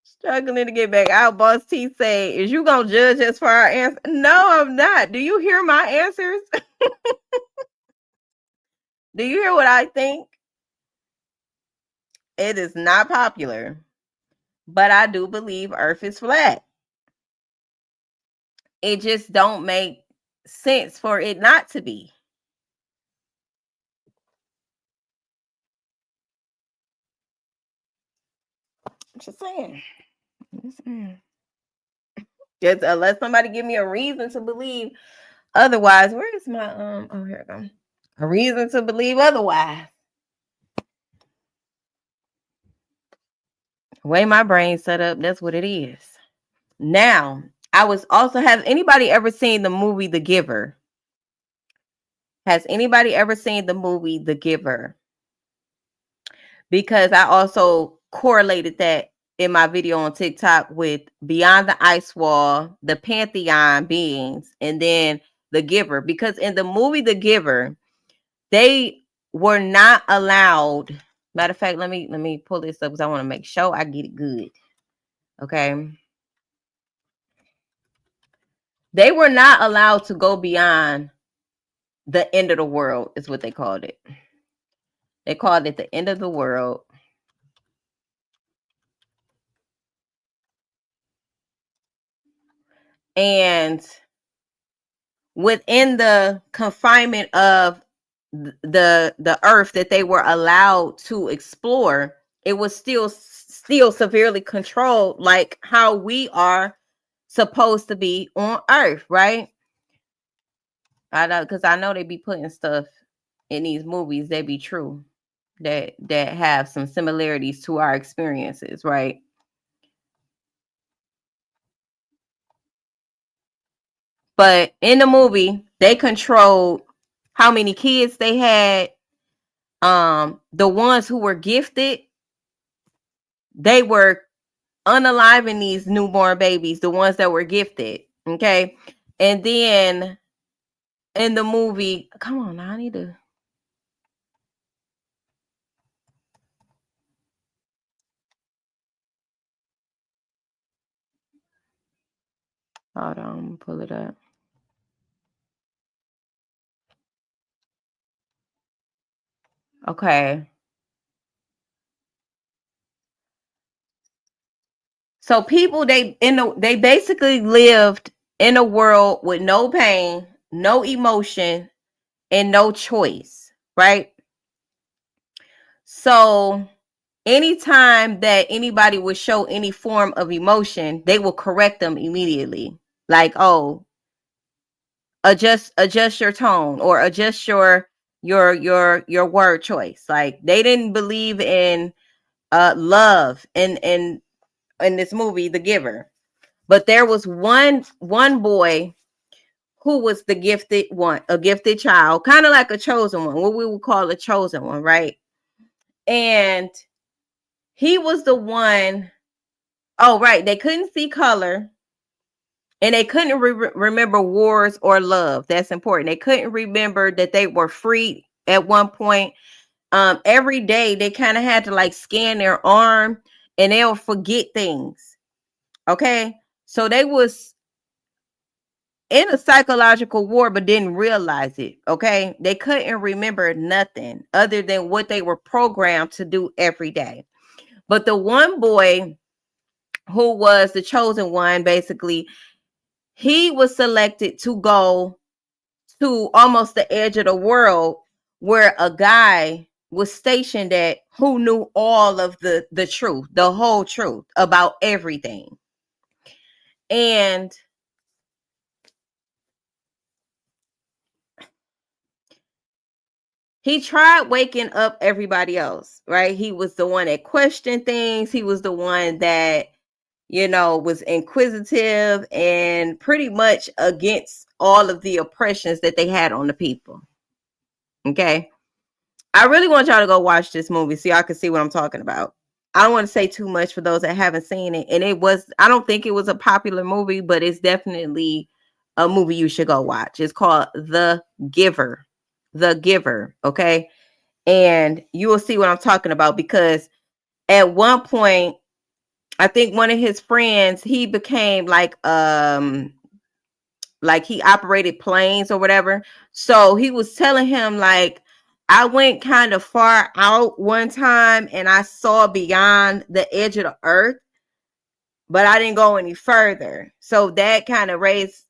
Struggling to get back out. Boss T say, is you gonna judge us for our answer? No, I'm not. Do you hear my answers? Do you hear what I think? It is not popular, but I do believe Earth is flat. It just don't make sense for it not to be. I'm just saying. Just unless somebody give me a reason to believe otherwise. Where is my oh, here I go. A reason to believe otherwise. The way my brain's set up, that's what it is. Now, has anybody ever seen the movie The Giver? Has anybody ever seen the movie The Giver? Because I also correlated that in my video on TikTok with Beyond the Ice Wall, the Pantheon beings, and then The Giver. Because in the movie The Giver, they were not allowed. Matter of fact, let me pull this up because I want to make sure I get it good. Okay. They were not allowed to go beyond the end of the world, is what they called it. They called it the end of the world. And within the confinement of the earth that they were allowed to explore, it was still severely controlled, like how we are supposed to be on earth, right? I know, because I know they be putting stuff in these movies that be true, that have some similarities to our experiences, right? But in the movie, they controlled how many kids they had. The ones who were gifted, they were unaliving these newborn babies, the ones that were gifted. Okay. And then in the movie, come on now, I need to. Hold on, pull it up. Okay. So people they basically lived in a world with no pain, no emotion, and no choice, right? So anytime that anybody would show any form of emotion, they will correct them immediately. Like, oh, adjust your tone, or adjust your word choice. Like, they didn't believe in love in this movie, The Giver. But there was one boy who was the gifted one, a gifted child, kind of like a chosen one, what we would call a chosen one, right? And he was the one. Oh, right. They couldn't see color, and they couldn't remember wars or love. That's important. They couldn't remember that they were free at one point. Every day they kind of had to like scan their arm, and they'll forget things. Okay. So they was in a psychological war, but didn't realize it. Okay. They couldn't remember nothing other than what they were programmed to do every day. But the one boy who was the chosen one, basically, he was selected to go to almost the edge of the world, where a guy was stationed at who knew all of the truth, the whole truth about everything. And he tried waking up everybody else, right? He was the one that questioned things. He was the one that, was inquisitive and pretty much against all of the oppressions that they had on the people. Okay. I really want y'all to go watch this movie so y'all can see what I'm talking about. I don't want to say too much for those that haven't seen it. And I don't think it was a popular movie, but it's definitely a movie you should go watch. It's called The Giver. The Giver. Okay. And you will see what I'm talking about, because at one point, I think one of his friends, he became like he operated planes or whatever. So he was telling him, like, I went kind of far out one time and I saw beyond the edge of the earth, but I didn't go any further. So that kind of raised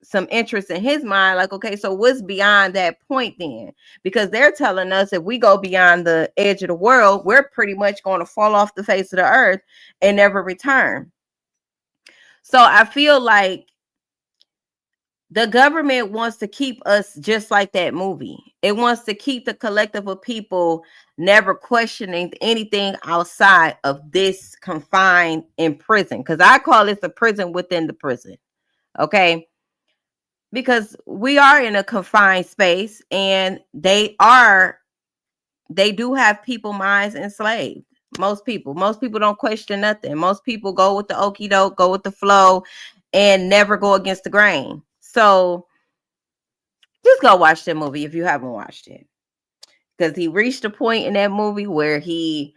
some interest in his mind. Like, okay, so what's beyond that point then? Because they're telling us if we go beyond the edge of the world, we're pretty much going to fall off the face of the earth and never return. So I feel like the government wants to keep us just like that movie. It wants to keep the collective of people never questioning anything outside of this confined in prison. Because I call this a prison within the prison. Okay. Because we are in a confined space, and they do have people minds enslaved. Most people don't question nothing. Most people go with the okie doke, go with the flow, and never go against the grain. So just go watch that movie if you haven't watched it, because he reached a point in that movie where he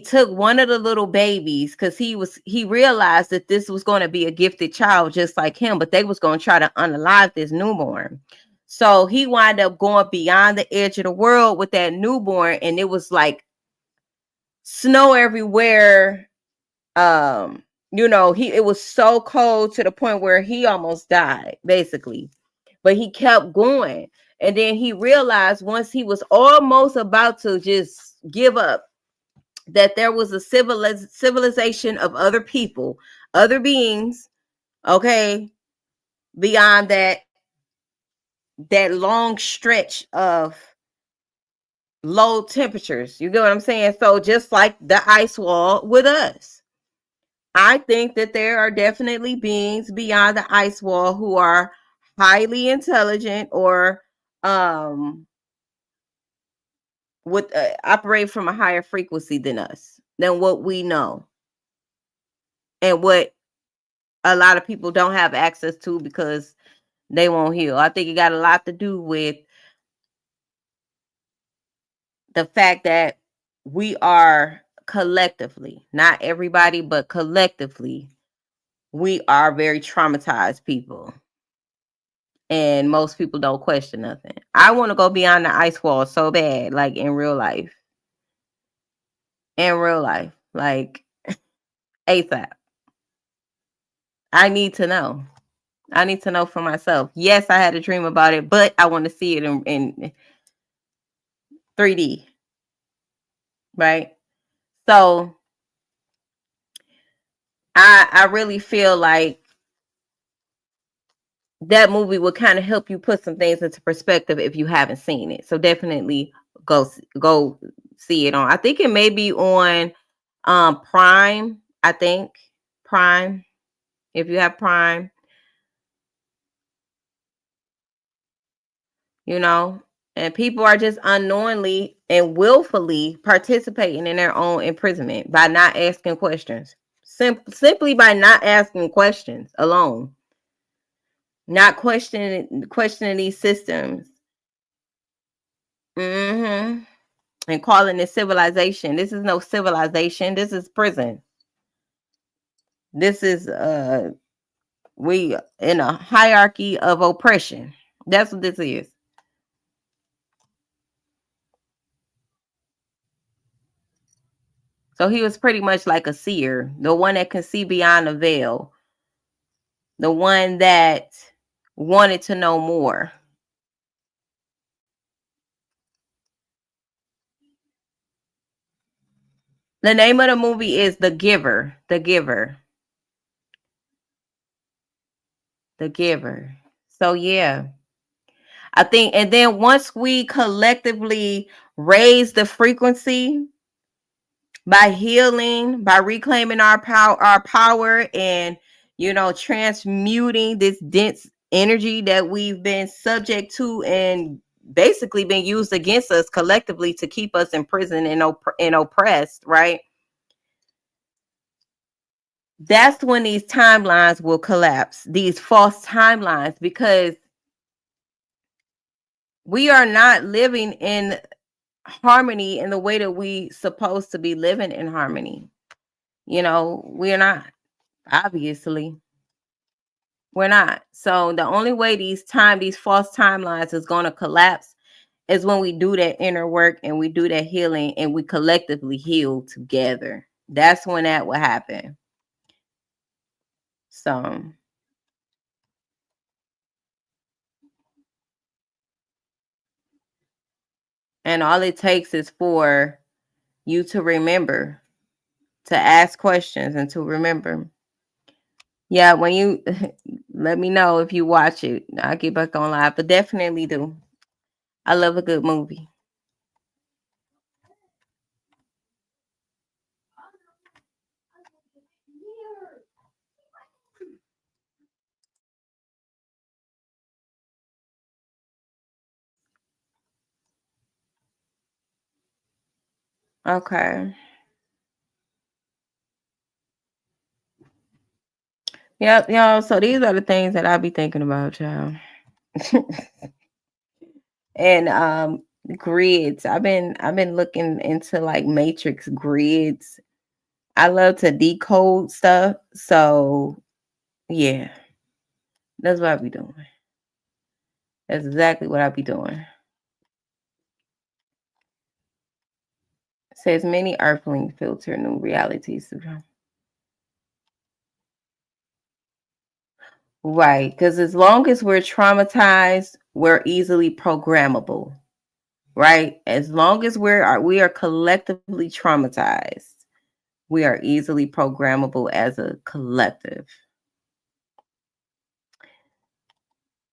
took one of the little babies, because he realized that this was going to be a gifted child just like him, but they was going to try to unalive this newborn. So he wound up going beyond the edge of the world with that newborn, and it was like snow everywhere. it was so cold to the point where he almost died, basically. But he kept going. And then he realized once he was almost about to just give up, that there was a civilization of other people, other beings, okay, beyond that long stretch of low temperatures. You get what I'm saying? So just like the ice wall with us, I think that there are definitely beings beyond the ice wall who are highly intelligent or would operate from a higher frequency than us, than what we know, and what a lot of people don't have access to because they won't heal. I think it got a lot to do with the fact that we are collectively, not everybody, but collectively, we are very traumatized people. And most people don't question nothing. I want to go beyond the ice wall so bad, like in real life. In real life, like ASAP. I need to know. I need to know for myself. Yes, I had a dream about it, but I want to see it in 3D, right? So I really feel like that movie will kind of help you put some things into perspective if you haven't seen it. So definitely go see it on. I think it may be on Prime. I think Prime. If you have Prime, you know, and people are just unknowingly and willfully participating in their own imprisonment by not asking questions. Simply by not asking questions alone, not questioning these systems. Mm-hmm. And calling it civilization. This is no civilization. This is prison. This is we in a hierarchy of oppression. That's what this is. So he was pretty much like a seer, the one that can see beyond the veil, the one that wanted to know more. The name of the movie is The Giver. The Giver. The Giver. So yeah, I think, and then once we collectively raise the frequency by healing, by reclaiming our power, and transmuting this dense energy that we've been subject to and basically been used against us collectively to keep us in prison and oppressed, right? That's when these timelines will collapse, these false timelines, because we are not living in harmony in the way that we supposed to be living in harmony. We're not, obviously. We're not. So the only way these false timelines is going to collapse is when we do that inner work and we do that healing and we collectively heal together. That's when that will happen. So, and all it takes is for you to remember to ask questions and to remember. Yeah, when you let me know if you watch it, I'll get back on live, but definitely do. I love a good movie. Okay. Yep, y'all. So these are the things that I be thinking about, y'all. And grids. I've been looking into like matrix grids. I love to decode stuff. So yeah, that's what I be doing. That's exactly what I be doing. Says many earthlings filter new realities. Right. Because as long as we're traumatized, we're easily programmable. Right. As long as we are collectively traumatized, we are easily programmable as a collective.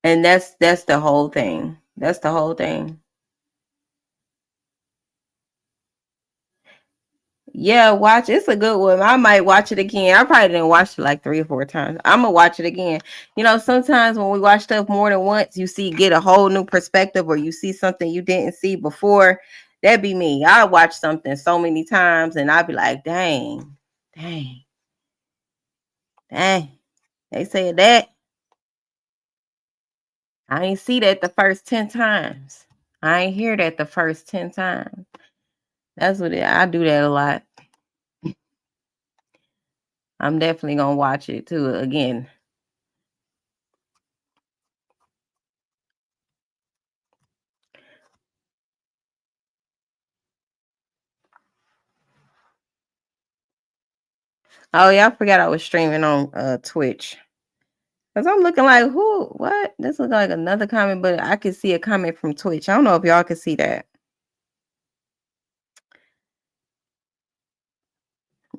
And that's the whole thing. That's the whole thing. Yeah, watch. It's a good one. I might watch it again. I probably didn't watch it like 3 or 4 times. I'm gonna watch it again. Sometimes when we watch stuff more than once, you get a whole new perspective, or you see something you didn't see before. That'd be me. I watch something so many times, and I'd be like, dang, dang, dang. They said that. I ain't see that the first 10 times. I ain't hear that the first 10 times. That's what I do that a lot. I'm definitely gonna watch it too again. Oh yeah, I forgot I was streaming on Twitch. Cause I'm looking like who? What? This looks like another comment, but I can see a comment from Twitch. I don't know if y'all can see that.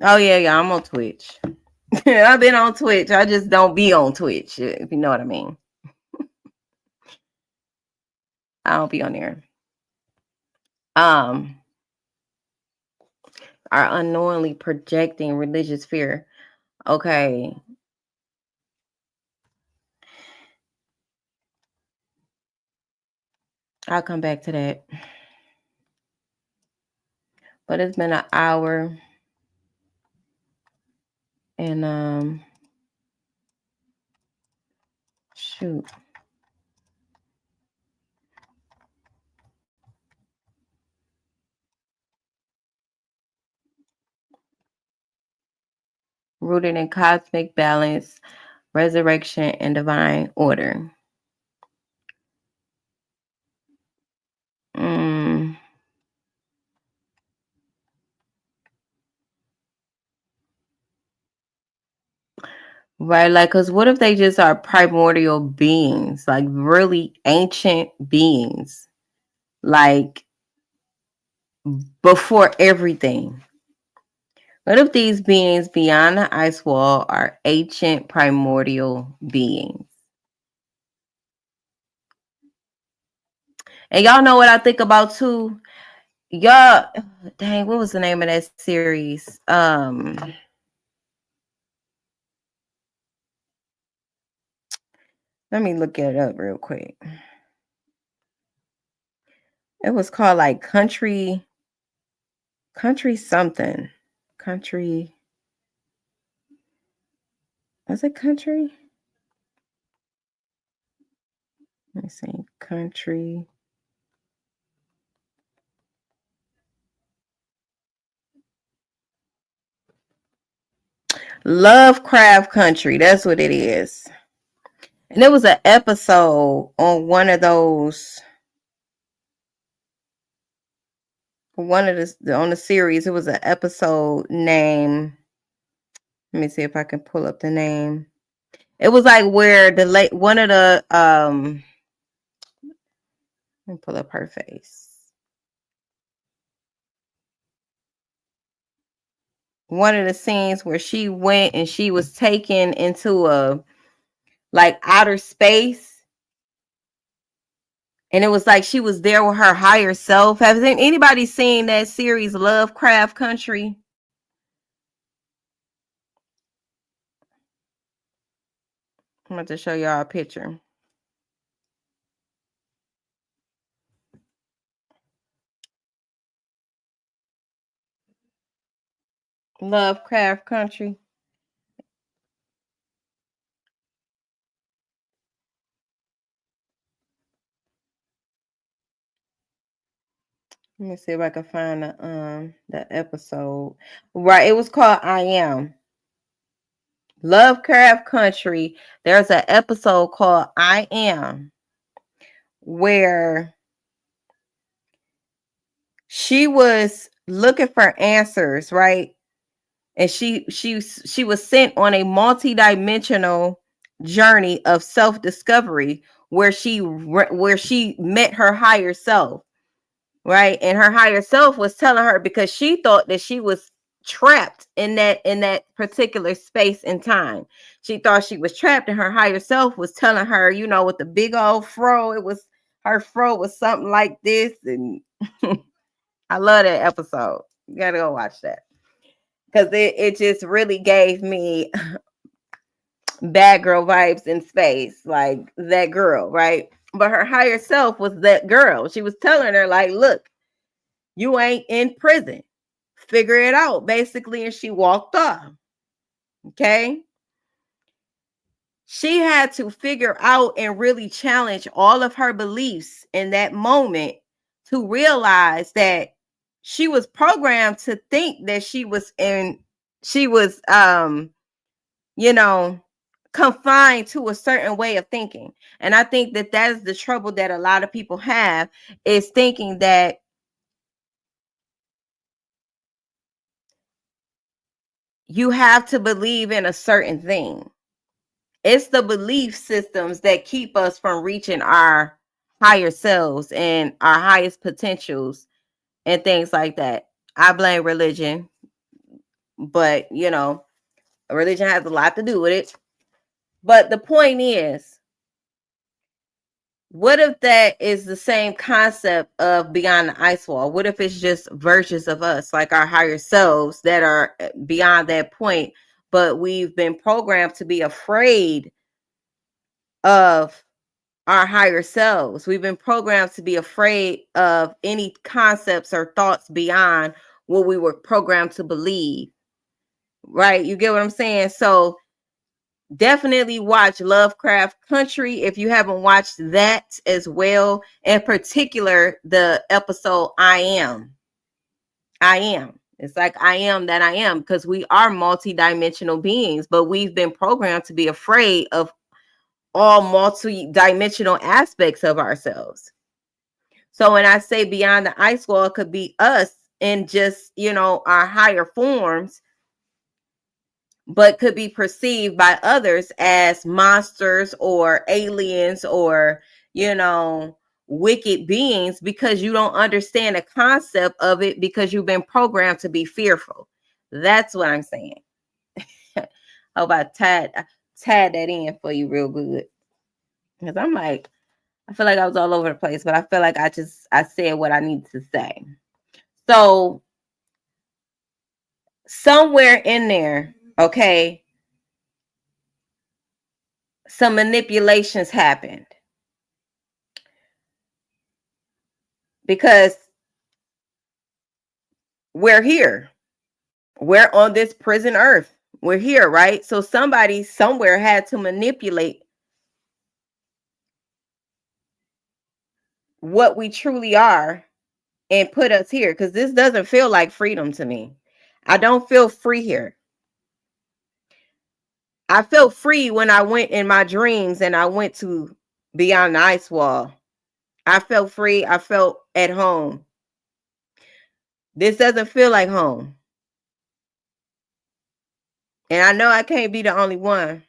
Oh yeah, I'm on Twitch. I've been on Twitch. I just don't be on Twitch, if you know what I mean. I don't be on there. Are unknowingly projecting religious fear. Okay. I'll come back to that. But it's been an hour. And shoot. Rooted in cosmic balance, resurrection, and divine order. Right, like, because what if they just are primordial beings, like really ancient beings, like before everything? What if these beings beyond the ice wall are ancient primordial beings? And y'all know what I think about too? Y'all, dang, what was the name of that series? Let me look it up real quick. It was called like country something. Country. Was it country? Let me see. Country. Lovecraft Country. That's what it is. And it was an episode on one of those. One of the on the series. It was an episode named. Let me see if I can pull up the name. It was like where one of the let me pull up her face. One of the scenes where she went and she was taken into a like outer space. And it was like she was there with her higher self. Has anybody seen that series Lovecraft Country? I'm going to show y'all a picture. Lovecraft Country. Let me see if I can find the episode. Right, it was called I Am. Lovecraft Country. There's an episode called I Am where she was looking for answers, right? And she was sent on a multi-dimensional journey of self-discovery where she met her higher self, right? And her higher self was telling her, because she thought that she was trapped in that particular space and time. She thought she was trapped, and her higher self was telling her, with the big old fro, her fro was something like this. And I love that episode. You gotta go watch that, because it just really gave me bad girl vibes in space, like that girl, right? But her higher self was that girl. She was telling her, like, look, you ain't in prison. Figure it out, basically. And she walked off. Okay. She had to figure out and really challenge all of her beliefs in that moment to realize that she was programmed to think that she was you know, confined to a certain way of thinking. And I think that is the trouble that a lot of people have, is thinking that you have to believe in a certain thing. It's the belief systems that keep us from reaching our higher selves and our highest potentials and things like that. I blame religion, but religion has a lot to do with it. But the point is, what if that is the same concept of beyond the ice wall? What if it's just versions of us, like our higher selves that are beyond that point, but we've been programmed to be afraid of our higher selves. We've been programmed to be afraid of any concepts or thoughts beyond what we were programmed to believe. Right? You get what I'm saying? So definitely watch Lovecraft Country if you haven't watched that as well. In particular, the episode I Am. I am. It's like I am that I am, because we are multidimensional beings, but we've been programmed to be afraid of all multi-dimensional aspects of ourselves. So when I say beyond the ice wall, it could be us in just, our higher forms, but could be perceived by others as monsters or aliens or, wicked beings, because you don't understand the concept of it, because you've been programmed to be fearful. That's what I'm saying. Hope I tied that in for you real good. Because I'm like, I feel like I was all over the place, but I feel like I said what I need to say. So somewhere in there, okay, some manipulations happened, because we're here. We're on this prison earth. We're here, right? So somebody somewhere had to manipulate what we truly are and put us here, because this doesn't feel like freedom to me. I don't feel free here. I felt free when I went in my dreams and I went to beyond the ice wall. I felt free. I felt at home. This doesn't feel like home. And I know I can't be the only one.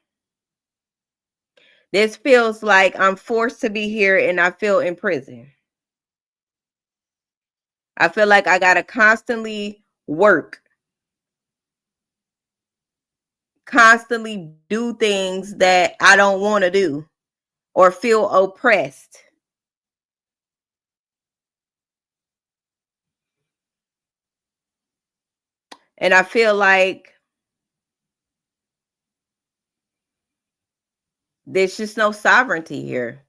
This feels like I'm forced to be here and I feel in prison. I feel like I got to constantly work, constantly do things that I don't want to do or feel oppressed. And I feel like there's just no sovereignty here.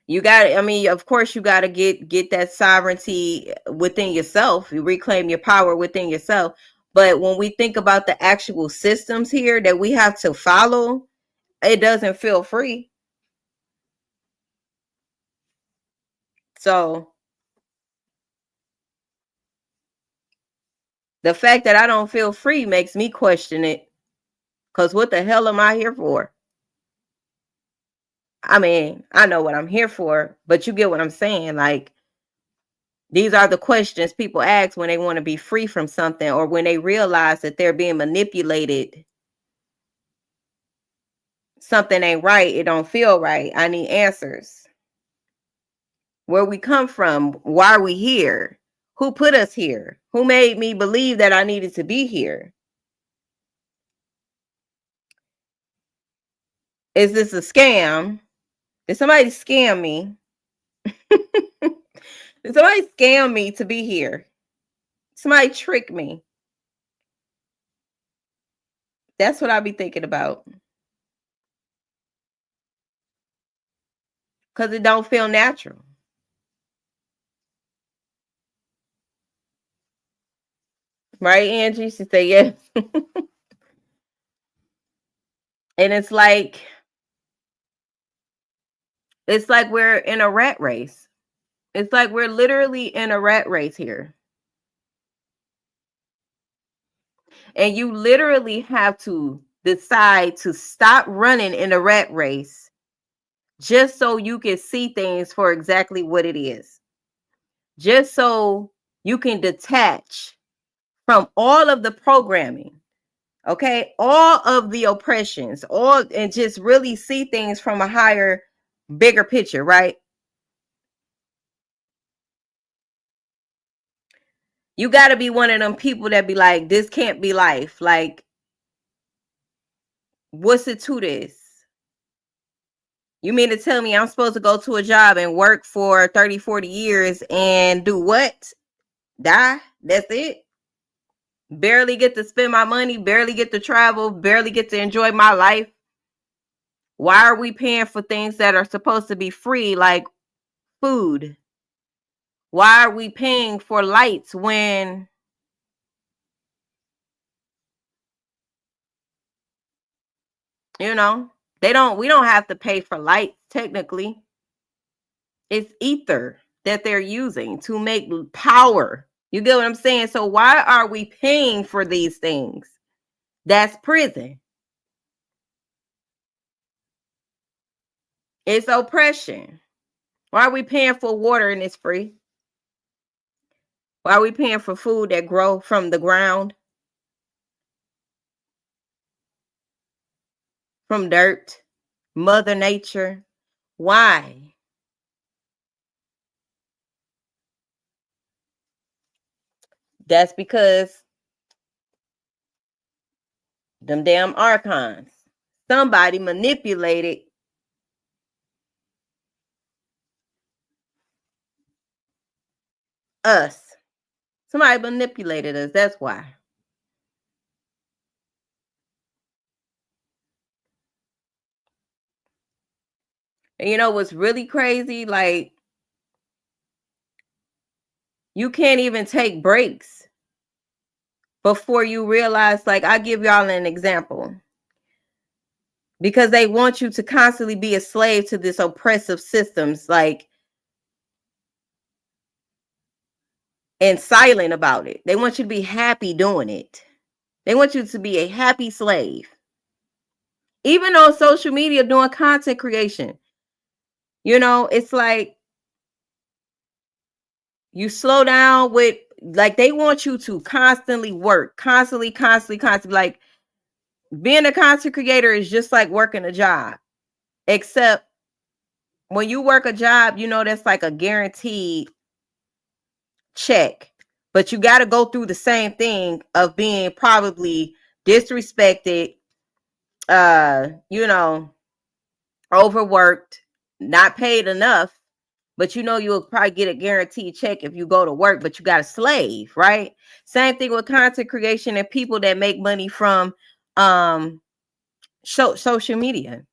Of course you got to get that sovereignty within yourself. You reclaim your power within yourself. But when we think about the actual systems here that we have to follow, it doesn't feel free. So the fact that I don't feel free makes me question it. Because what the hell am I here for? I mean, I know what I'm here for, but you get what I'm saying. Like, these are the questions people ask when they want to be free from something, or when they realize that they're being manipulated something ain't right. It don't feel right. I need answers. Where we come from? Why are we here? Who put us here? Who made me believe that I needed to be here? Is this a scam? Did somebody scam me? Did somebody scam me to be here? Somebody trick me? That's what I be thinking about. Because it don't feel natural. Right, Angie? She said yes. And it's like we're in a rat race. It's like we're literally in a rat race here. And you literally have to decide to stop running in a rat race just so you can see things for exactly what it is. Just so you can detach from all of the programming, okay? All of the oppressions, and just really see things from a higher, bigger picture, right? You got to be one of them people that be like, this can't be life. Like, what's it to this? You mean to tell me I'm supposed to go to a job and work for 30, 40 years and do what? Die? That's it? Barely get to spend my money, barely get to travel, barely get to enjoy my life. Why are we paying for things that are supposed to be free, like food? Why are we paying for lights when we don't have to pay for lights technically. It's ether that they're using to make power. You get what I'm saying? So why are we paying for these things? That's prison. It's oppression. Why are we paying for water and it's free? Why are we paying for food that grow from the ground? From dirt? Mother Nature? Why? That's because them damn archons. Somebody manipulated us. Somebody manipulated us. That's why. And you know what's really crazy? Like, you can't even take breaks before you realize, like, I'll give y'all an example. Because they want you to constantly be a slave to this oppressive systems, like, and silent about it. They want you to be happy doing it. They want you to be a happy slave. Even on social media doing content creation. It's like you slow down with, like, they want you to constantly work, constantly. Like, being a content creator is just like working a job, except when you work a job, that's like a guaranteed check, but you got to go through the same thing of being probably disrespected, overworked, not paid enough, but you'll probably get a guaranteed check if you go to work, but you got a slave, right? Same thing with content creation and people that make money from social media.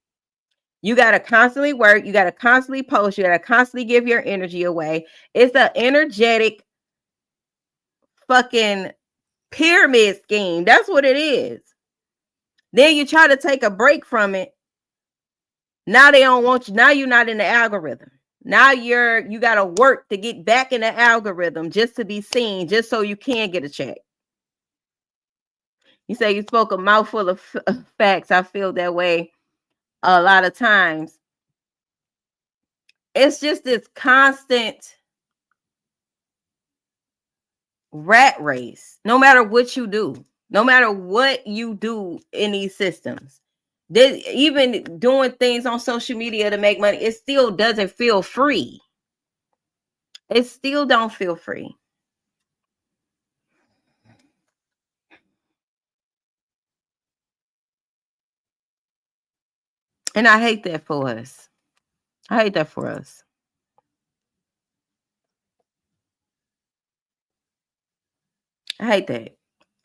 You got to constantly work, you got to constantly post, you got to constantly give your energy away. It's an energetic fucking pyramid scheme. That's what it is. Then you try to take a break from it. Now they don't want you. Now you're not in the algorithm. Now you got to work to get back in the algorithm just to be seen, just so you can get a check. You say you spoke a mouthful of facts. I feel that way a lot of times. It's just this constant rat race. No matter what you do, no matter what you do in these systems, Even doing things on social media to make money, it still doesn't feel free. It still don't feel free. And I hate that for us. I hate that for us. I hate that.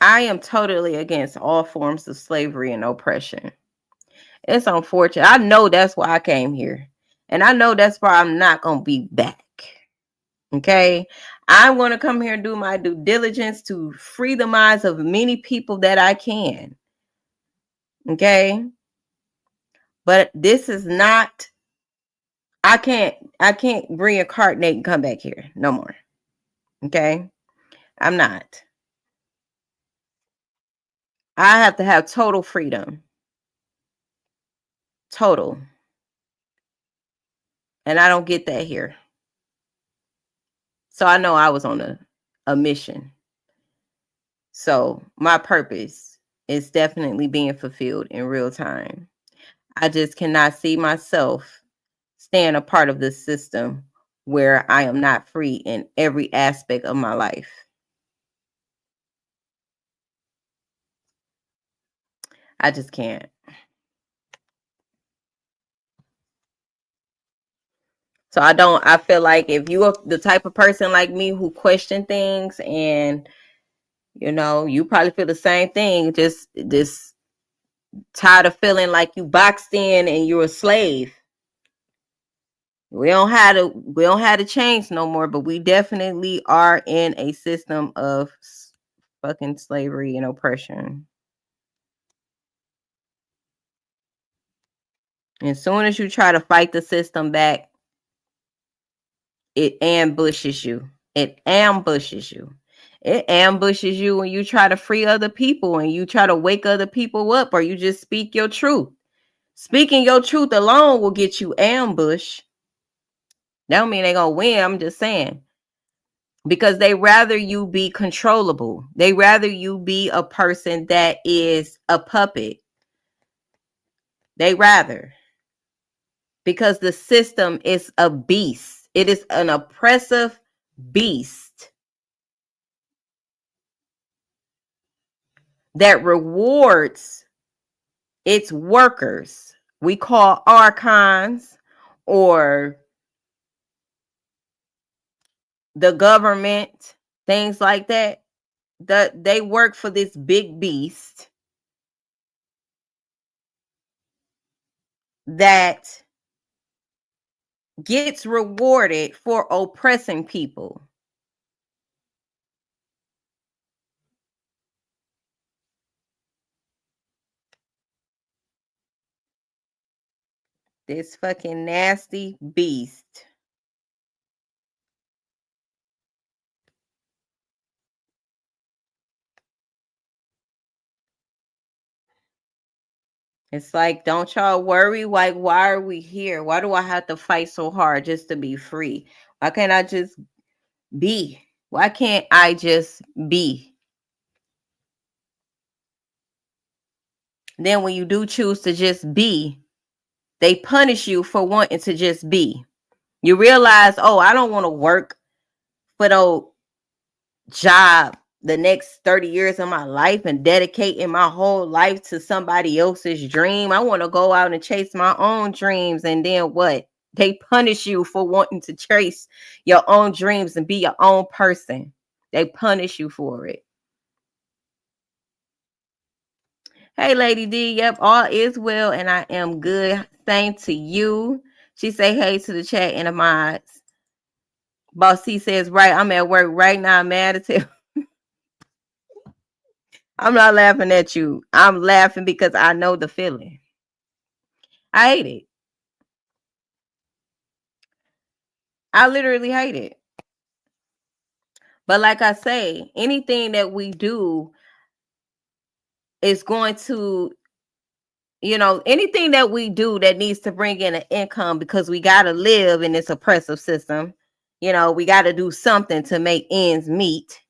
I am totally against all forms of slavery and oppression. It's unfortunate. I know that's why I came here. And I know that's why I'm not going to be back. Okay? I'm going to come here and do my due diligence to free the minds of many people that I can. Okay? But this is not, I can't bring a cart Nate and come back here no more. Okay? I'm not. I have to have total freedom. Total. And I don't get that here. So I know I was on a mission. So my purpose is definitely being fulfilled in real time. I just cannot see myself staying a part of this system where I am not free in every aspect of my life. I just can't. So I feel like if you are the type of person like me who question things, and you probably feel the same thing, just tired of feeling like you boxed in and you're a slave. We don't have to change no more, but we definitely are in a system of fucking slavery and oppression. And as soon as you try to fight the system back, it ambushes you. It ambushes you. It ambushes you when you try to free other people and you try to wake other people up, or you just speak your truth. Speaking your truth alone will get you ambushed. That don't mean they're gonna win. I'm just saying. Because they rather you be controllable. They rather you be a person that is a puppet. They rather. Because the system is a beast. It is an oppressive beast that rewards its workers. We call archons or the government, things like that. They work for this big beast that gets rewarded for oppressing people. This fucking nasty beast. It's like, don't y'all worry. Like, why are we here? Why do I have to fight so hard just to be free? Why can't I just be? Why can't I just be? Then when you do choose to just be, they punish you for wanting to just be. You realize, oh, I don't want to work for no job the next 30 years of my life and dedicating my whole life to somebody else's dream. I want to go out and chase my own dreams. And then what? They punish you for wanting to chase your own dreams and be your own person. They punish you for it. Hey, Lady D. Yep, all is well, and I am good. Same to you. She say hey to the chat and the mods. Boss C says, right, I'm at work right now. I'm mad at you. I'm not laughing at you. I'm laughing because I know the feeling. I hate it. I literally hate it. But like I say, anything that we do is going to, anything that we do that needs to bring in an income, because we got to live in this oppressive system. We got to do something to make ends meet.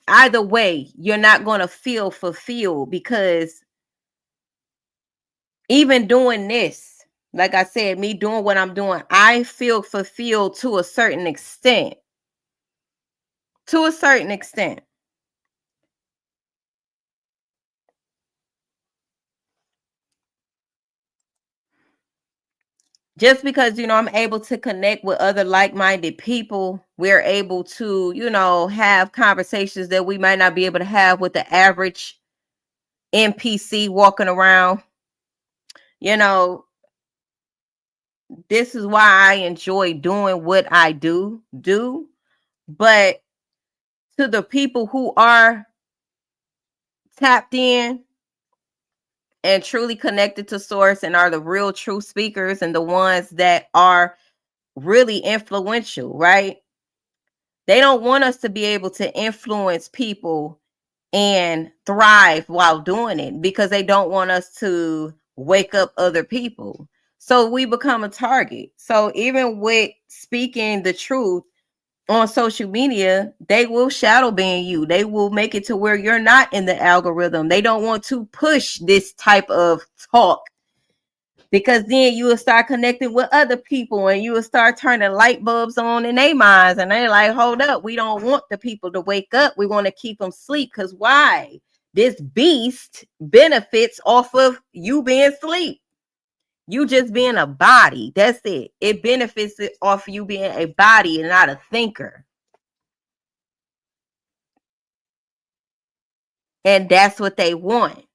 either way, you're not going to feel fulfilled, because even doing this, like I said, me doing what I'm doing, I feel fulfilled to a certain extent. To a certain extent. Just because, I'm able to connect with other like-minded people, we're able to, have conversations that we might not be able to have with the average NPC walking around. This is why I enjoy doing what I do. But to the people who are tapped in and truly connected to source and are the real true speakers and the ones that are really influential, right? They don't want us to be able to influence people and thrive while doing it, because they don't want us to wake up other people. So we become a target. So even with speaking the truth on social media, they will shadow ban you. They will make it to where you're not in the algorithm. They don't want to push this type of talk, because then you will start connecting with other people and you will start turning light bulbs on in their minds. And they're like, hold up, we don't want the people to wake up. We want to keep them asleep. Because why? This beast benefits off of you being asleep. You just being a body. That's it. It benefits it off you being a body and not a thinker. And that's what they want.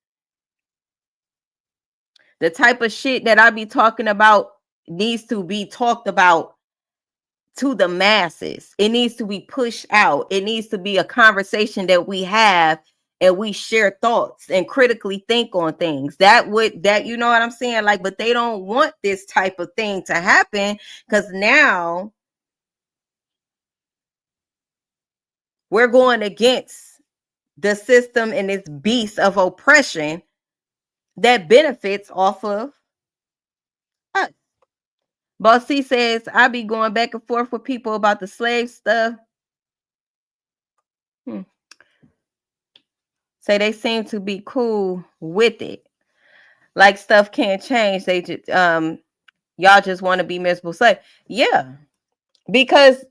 The type of shit that I be talking about needs to be talked about to the masses. It needs to be pushed out. It needs to be a conversation that we have and we share thoughts and critically think on things. You know what I'm saying? Like, but they don't want this type of thing to happen, because now we're going against the system and its beast of oppression that benefits off of us. Bossy says, I be going back and forth with people about the slave stuff. Say they seem to be cool with it. Like stuff can't change. They just y'all just want to be miserable slave. Yeah. Because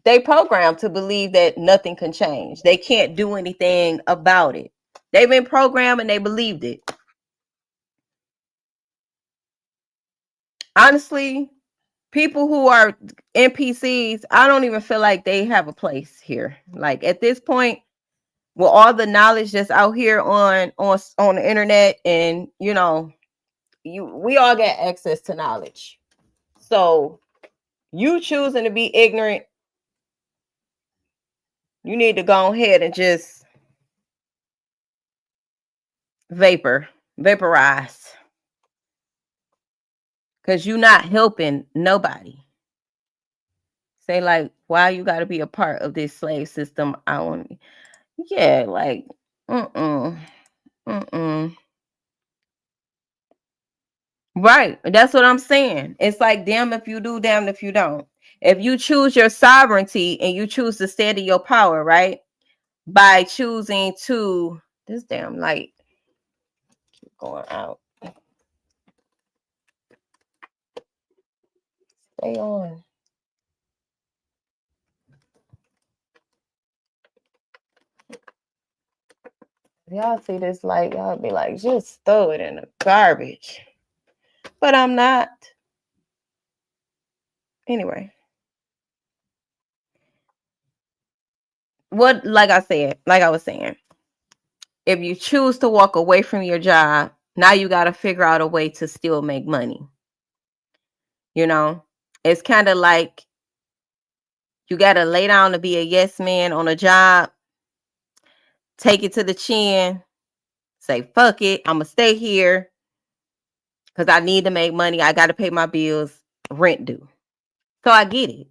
they programmed to believe that nothing can change. They can't do anything about it. They've been programmed and they believed it. Honestly, people who are NPCs, I don't even feel like they have a place here. Like at this point, with all the knowledge that's out here on the internet, and we all get access to knowledge. So you choosing to be ignorant, you need to go ahead and just vaporize, because you're not helping nobody. Say like, why you got to be a part of this slave system? I want, yeah, like, mm-mm. Right. That's what I'm saying. It's like, damn if you do, damn if you don't. If you choose your sovereignty and you choose to stand in your power, right? By choosing to, this damn light keep going out. Stay on. Y'all see this light, y'all be like, just throw it in the garbage. But I'm not. Anyway. Like I was saying, if you choose to walk away from your job, now you got to figure out a way to still make money. It's kind of like you got to lay down to be a yes man on a job, take it to the chin, say, fuck it, I'm going to stay here because I need to make money. I got to pay my bills, rent due. So I get it.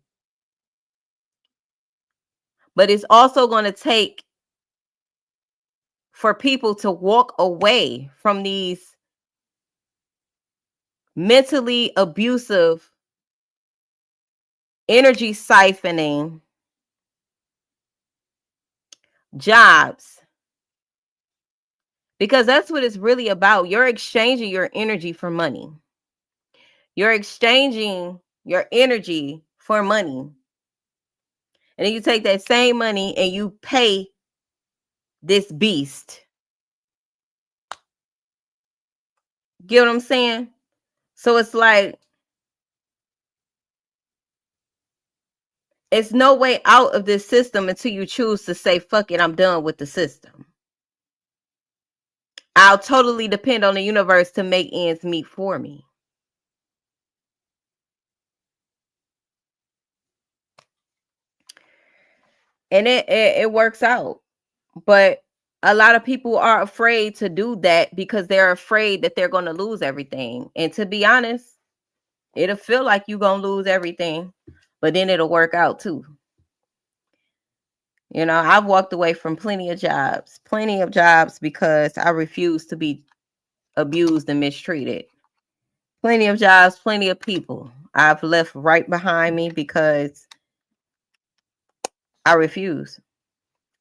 But it's also going to take for people to walk away from these mentally abusive, energy siphoning jobs, because that's what it's really about. You're exchanging your energy for money. You're exchanging your energy for money. And then you take that same money and you pay this beast. Get what I'm saying? So it's like, it's no way out of this system until you choose to say, fuck it, I'm done with the system. I'll totally depend on the universe to make ends meet for me. And it works out. But a lot of people are afraid to do that because they're afraid that they're going to lose everything. And to be honest, it'll feel like you're going to lose everything, but then it'll work out too. You know, I've walked away from plenty of jobs because I refuse to be abused and mistreated. Plenty of jobs, plenty of people I've left right behind me because I refuse.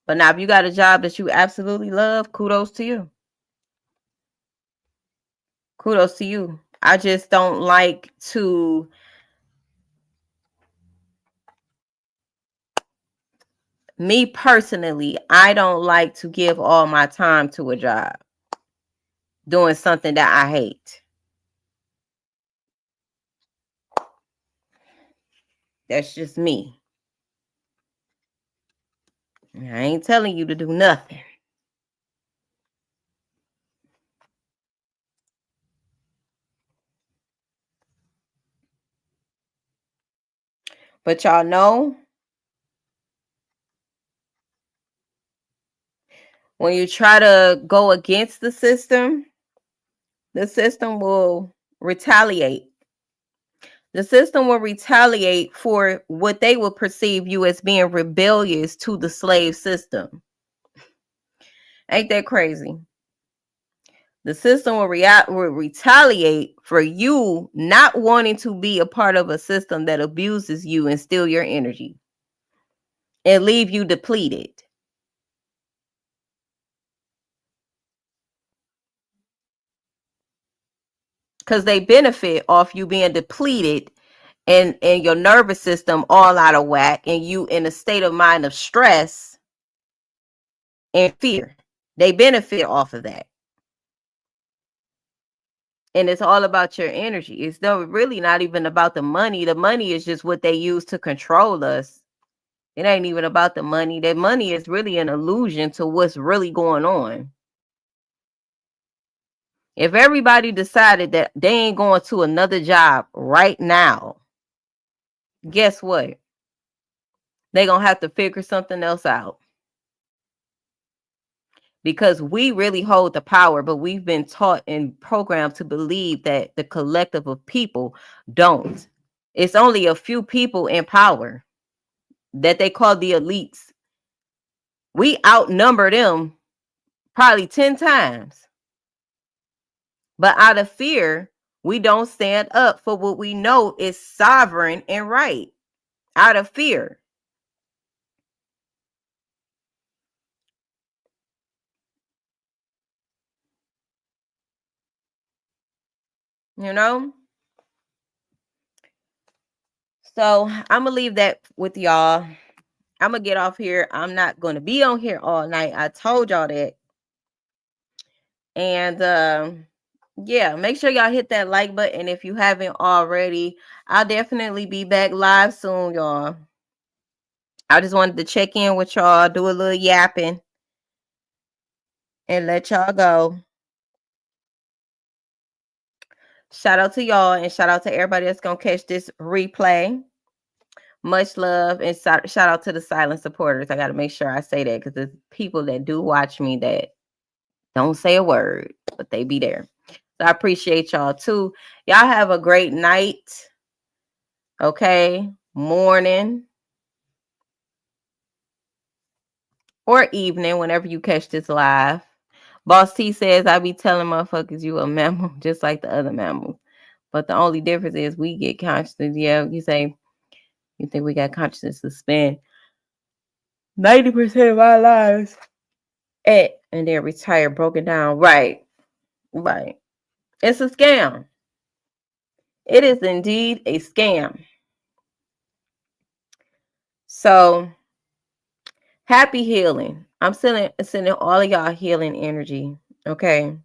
But now if you got a job that you absolutely love, kudos to you. Kudos to you. I just don't like to me personally, I don't like to give all my time to a job doing something that I hate. That's just me. I ain't telling you to do nothing. But y'all know, when you try to go against the system will retaliate. The system will retaliate for what they will perceive you as being rebellious to the slave system. Ain't that crazy? The system will retaliate for you not wanting to be a part of a system that abuses you and steal your energy and leave you depleted. Because they benefit off you being depleted and your nervous system all out of whack and you in a state of mind of stress and fear. They benefit off of that. And it's all about your energy. It's really not even about the money. The money is just what they use to control us. It ain't even about the money. That money is really an illusion to what's really going on. If everybody decided that they ain't going to another job right now, guess what? They're going to have to figure something else out. Because we really hold the power, but we've been taught and programmed to believe that the collective of people don't. It's only a few people in power that they call the elites. We outnumber them probably 10 times. But out of fear, we don't stand up for what we know is sovereign and right. Out of fear. You know? So I'm going to leave that with y'all. I'm going to get off here. I'm not going to be on here all night. I told y'all that. And yeah, make sure y'all hit that like button if you haven't already. I'll definitely be back live soon, y'all. I just wanted to check in with y'all, do a little yapping, and let y'all go. Shout out to y'all and shout out to everybody that's going to catch this replay. Much love and shout out to the silent supporters. I got to make sure I say that because there's people that do watch me that don't say a word, but they be there. So I appreciate y'all too. Y'all have a great night. Okay. Morning. Or evening whenever you catch this live. Boss T says, I be telling motherfuckers you a mammal just like the other mammals. But the only difference is we get consciousness. Yeah, you say, you think we got consciousness to spend. 90% of our lives. And then retire broken down. Right. Right. It's a scam. It is indeed a scam. So happy healing. I'm sending all of y'all healing energy. Okay.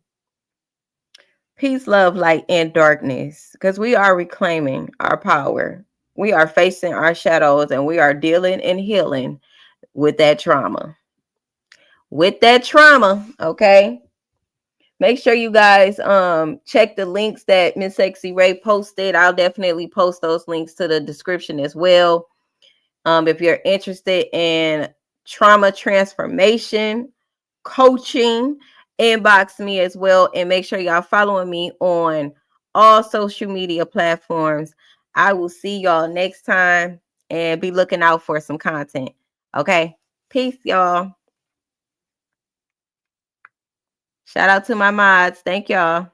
Peace, love, light, and darkness. Because we are reclaiming our power. We are facing our shadows and we are dealing and healing with that trauma. With that trauma, okay? Make sure you guys check the links that Miss Sexy Ray posted. I'll definitely post those links to the description as well. If you're interested in trauma transformation, coaching, inbox me as well. And make sure y'all following me on all social media platforms. I will see y'all next time and be looking out for some content. Okay. Peace, y'all. Shout out to my mods. Thank y'all.